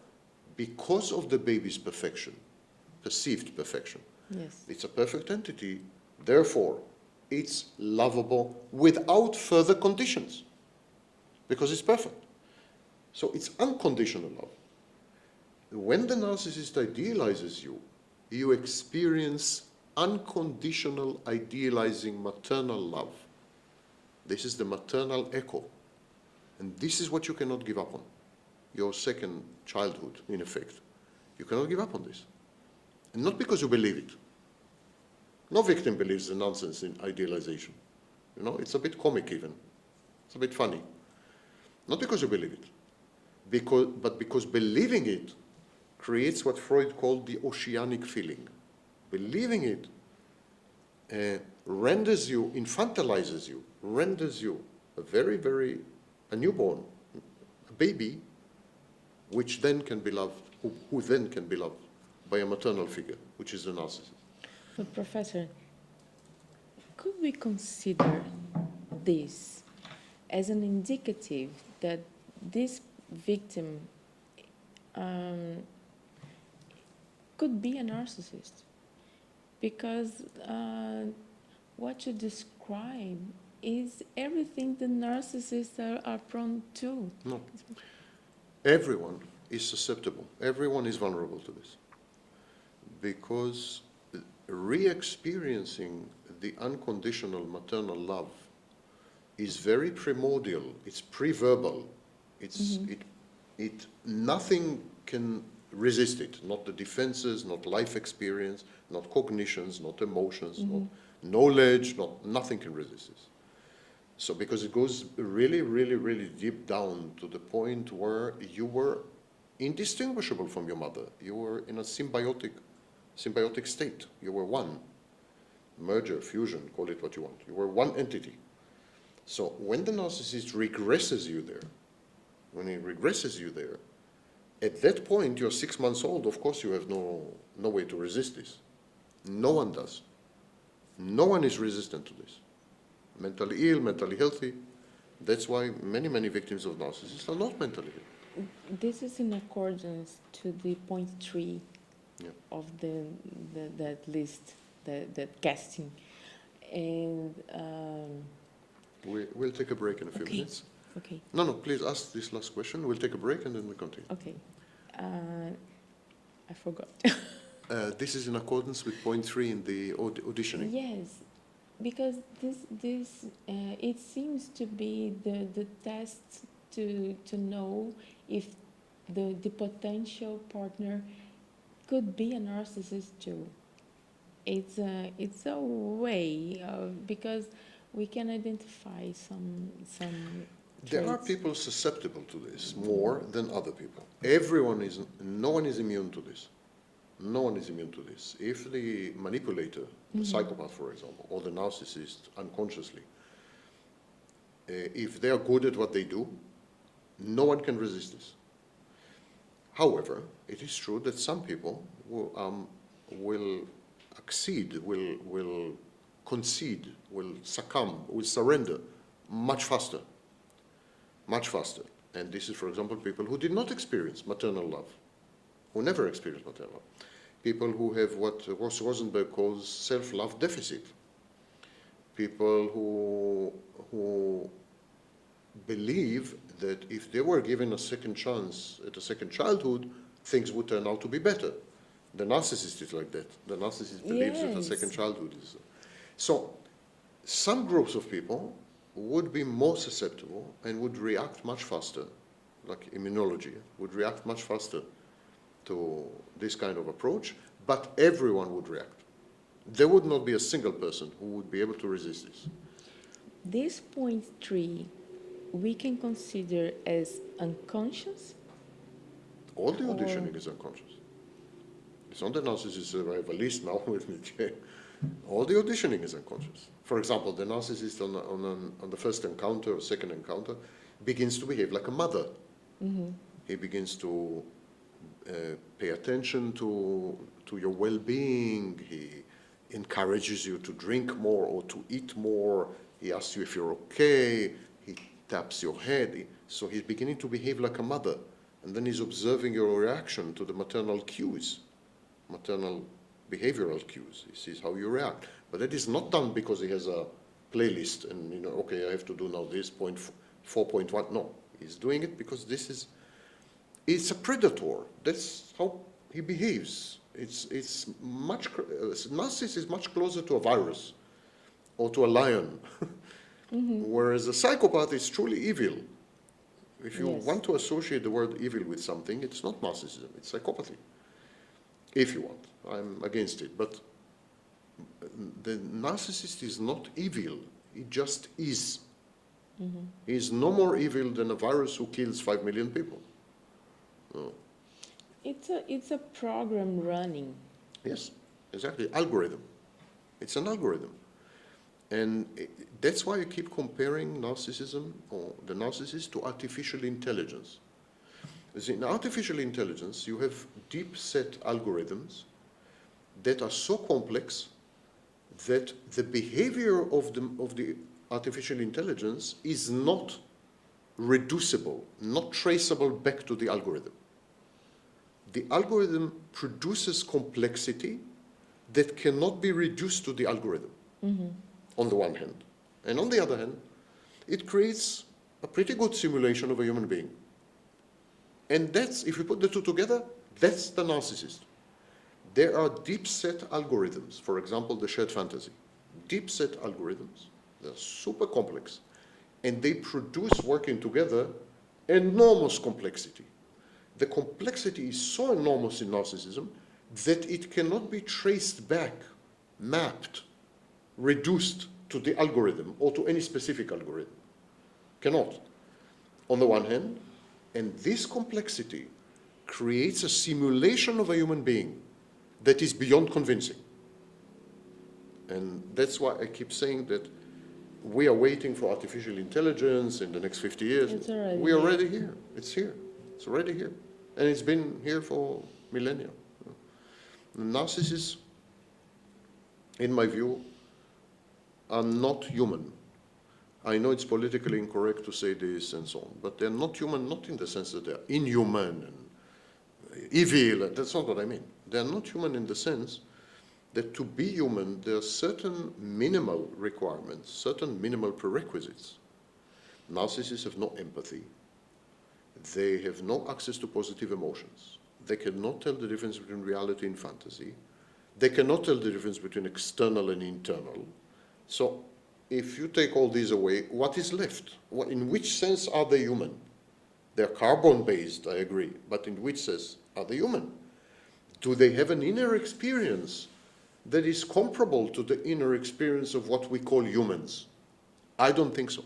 because of the baby's perfection, perceived perfection. Yes. It's a perfect entity, therefore it's lovable without further conditions because it's perfect. So it's unconditional love. When the narcissist idealizes you, you experience unconditional, idealizing maternal love. This is the maternal echo. And this is what you cannot give up on. Your second childhood, in effect. You cannot give up on this. And not because you believe it. No victim believes the nonsense in idealization. You know, it's a bit comic even. It's a bit funny. Not because you believe it, but because believing it creates what Freud called the oceanic feeling. Believing it renders you, infantilizes you, renders you a newborn, a baby, which then can be loved, who then can be loved by a maternal figure, which is the narcissist. But Professor, could we consider this as an indicative that this victim could be a narcissist, because what you describe is everything the narcissists are prone to. No. Everyone is susceptible. Everyone is vulnerable to this. Because re-experiencing the unconditional maternal love is very primordial. It's pre-verbal. Nothing can resist it. Not the defenses, not life experience, not cognitions, not emotions, not knowledge, nothing can resist this. So because it goes really, really, really deep down to the point where you were indistinguishable from your mother. You were in a symbiotic state. You were one. Merger, fusion, call it what you want. You were one entity. So when the narcissist regresses you there, at that point you're 6 months old, of course you have no way to resist this. No one does. No one is resistant to this. Mentally ill, mentally healthy. That's why many, many victims of narcissists are not mentally ill. This is in accordance to the point 3 of that list, that casting. And we'll take a break in a few minutes. Okay. No, please ask this last question. We'll take a break and then we'll continue. Okay. I forgot. This is in accordance with point 3 in the auditioning. Yes, because this it seems to be the test to know if the potential partner could be a narcissist too. It's a way because we can identify some There are traits. people susceptible to this more than other people. No one is immune to this. No one is immune to this. If the manipulator, the psychopath, for example, or the narcissist unconsciously, if they are good at what they do, no one can resist this. However, it is true that some people will accede, will concede, will succumb, will surrender much faster. Much faster. And this is, for example, people who did not experience maternal love, who never experienced maternal love. People who have what Ross Rosenberg calls self-love deficit. People who believe that if they were given a second chance at a second childhood, things would turn out to be better. The narcissist is like that. The narcissist believes that a second childhood is. So some groups of people would be more susceptible and would react much faster, like immunology, would react much faster to this kind of approach, but everyone would react. There would not be a single person who would be able to resist this. This point 3, we can consider as unconscious? All the auditioning is unconscious. It's not the narcissist, I have a list now with me. All the auditioning is unconscious. For example, the narcissist on the first encounter or second encounter begins to behave like a mother. He begins to pay attention to your well-being. He encourages you to drink more or to eat more. He asks you if you're okay. He taps your head. So he's beginning to behave like a mother. And then he's observing your reaction to the maternal cues, maternal behavioral cues. He sees how you react. But that is not done because he has a playlist and, okay, I have to do now this, 4.1. No, he's doing it because it's a predator. That's how he behaves. Narcissist is much closer to a virus or to a lion, whereas a psychopath is truly evil. If you want to associate the word evil with something, it's not narcissism, it's psychopathy. If you want. I'm against it. But the narcissist is not evil. He just is. He's no more evil than a virus who kills 5 million people. No. It's a program running. Yes, exactly. Algorithm. It's an algorithm. And that's why I keep comparing narcissism or the narcissist to artificial intelligence. Because in artificial intelligence, you have deep set algorithms that are so complex that the behavior of the artificial intelligence is not reducible, not traceable back to the algorithm. The algorithm produces complexity that cannot be reduced to the algorithm, on the one hand. And on the other hand, it creates a pretty good simulation of a human being. And that's, if you put the two together, that's the narcissist. There are deep-set algorithms, for example, the shared fantasy. Deep-set algorithms, they're super complex, and they produce, working together, enormous complexity. The complexity is so enormous in narcissism that it cannot be traced back, mapped, reduced to the algorithm or to any specific algorithm. Cannot, on the one hand, and this complexity creates a simulation of a human being that is beyond convincing. And that's why I keep saying that we are waiting for artificial intelligence in the next 50 years. It's already We're here. already here. It's here. It's already here. And it's been here for millennia. Narcissists, in my view, are not human. I know it's politically incorrect to say this and so on, but they're not human, not in the sense that they're inhuman and evil. That's not what I mean. They're not human in the sense that to be human, there are certain minimal requirements, certain minimal prerequisites. Narcissists have no empathy. They have no access to positive emotions. They cannot tell the difference between reality and fantasy. They cannot tell the difference between external and internal. So if you take all these away, what is left? In which sense are they human? They're carbon-based, I agree, but in which sense are they human? Do they have an inner experience that is comparable to the inner experience of what we call humans? I don't think so.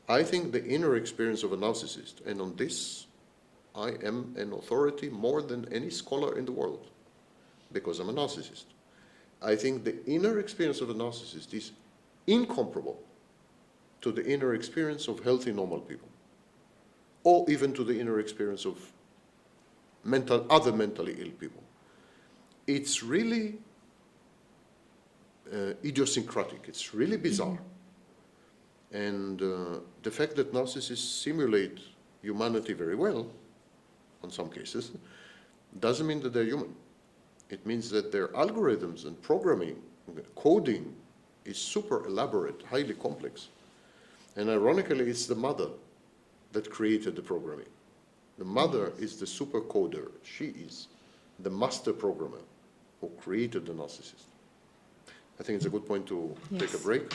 I think the inner experience of a narcissist, and on this I am an authority more than any scholar in the world, because I'm a narcissist. I think the inner experience of a narcissist is incomparable to the inner experience of healthy, normal people, or even to the inner experience of other mentally ill people. It's really idiosyncratic. It's really bizarre. And the fact that narcissists simulate humanity very well, in some cases, doesn't mean that they're human. It means that their algorithms and programming, coding, is super elaborate, highly complex. And ironically, it's the mother that created the programming. The mother is the super coder. She is the master programmer who created the narcissist. I think it's a good point to take a break.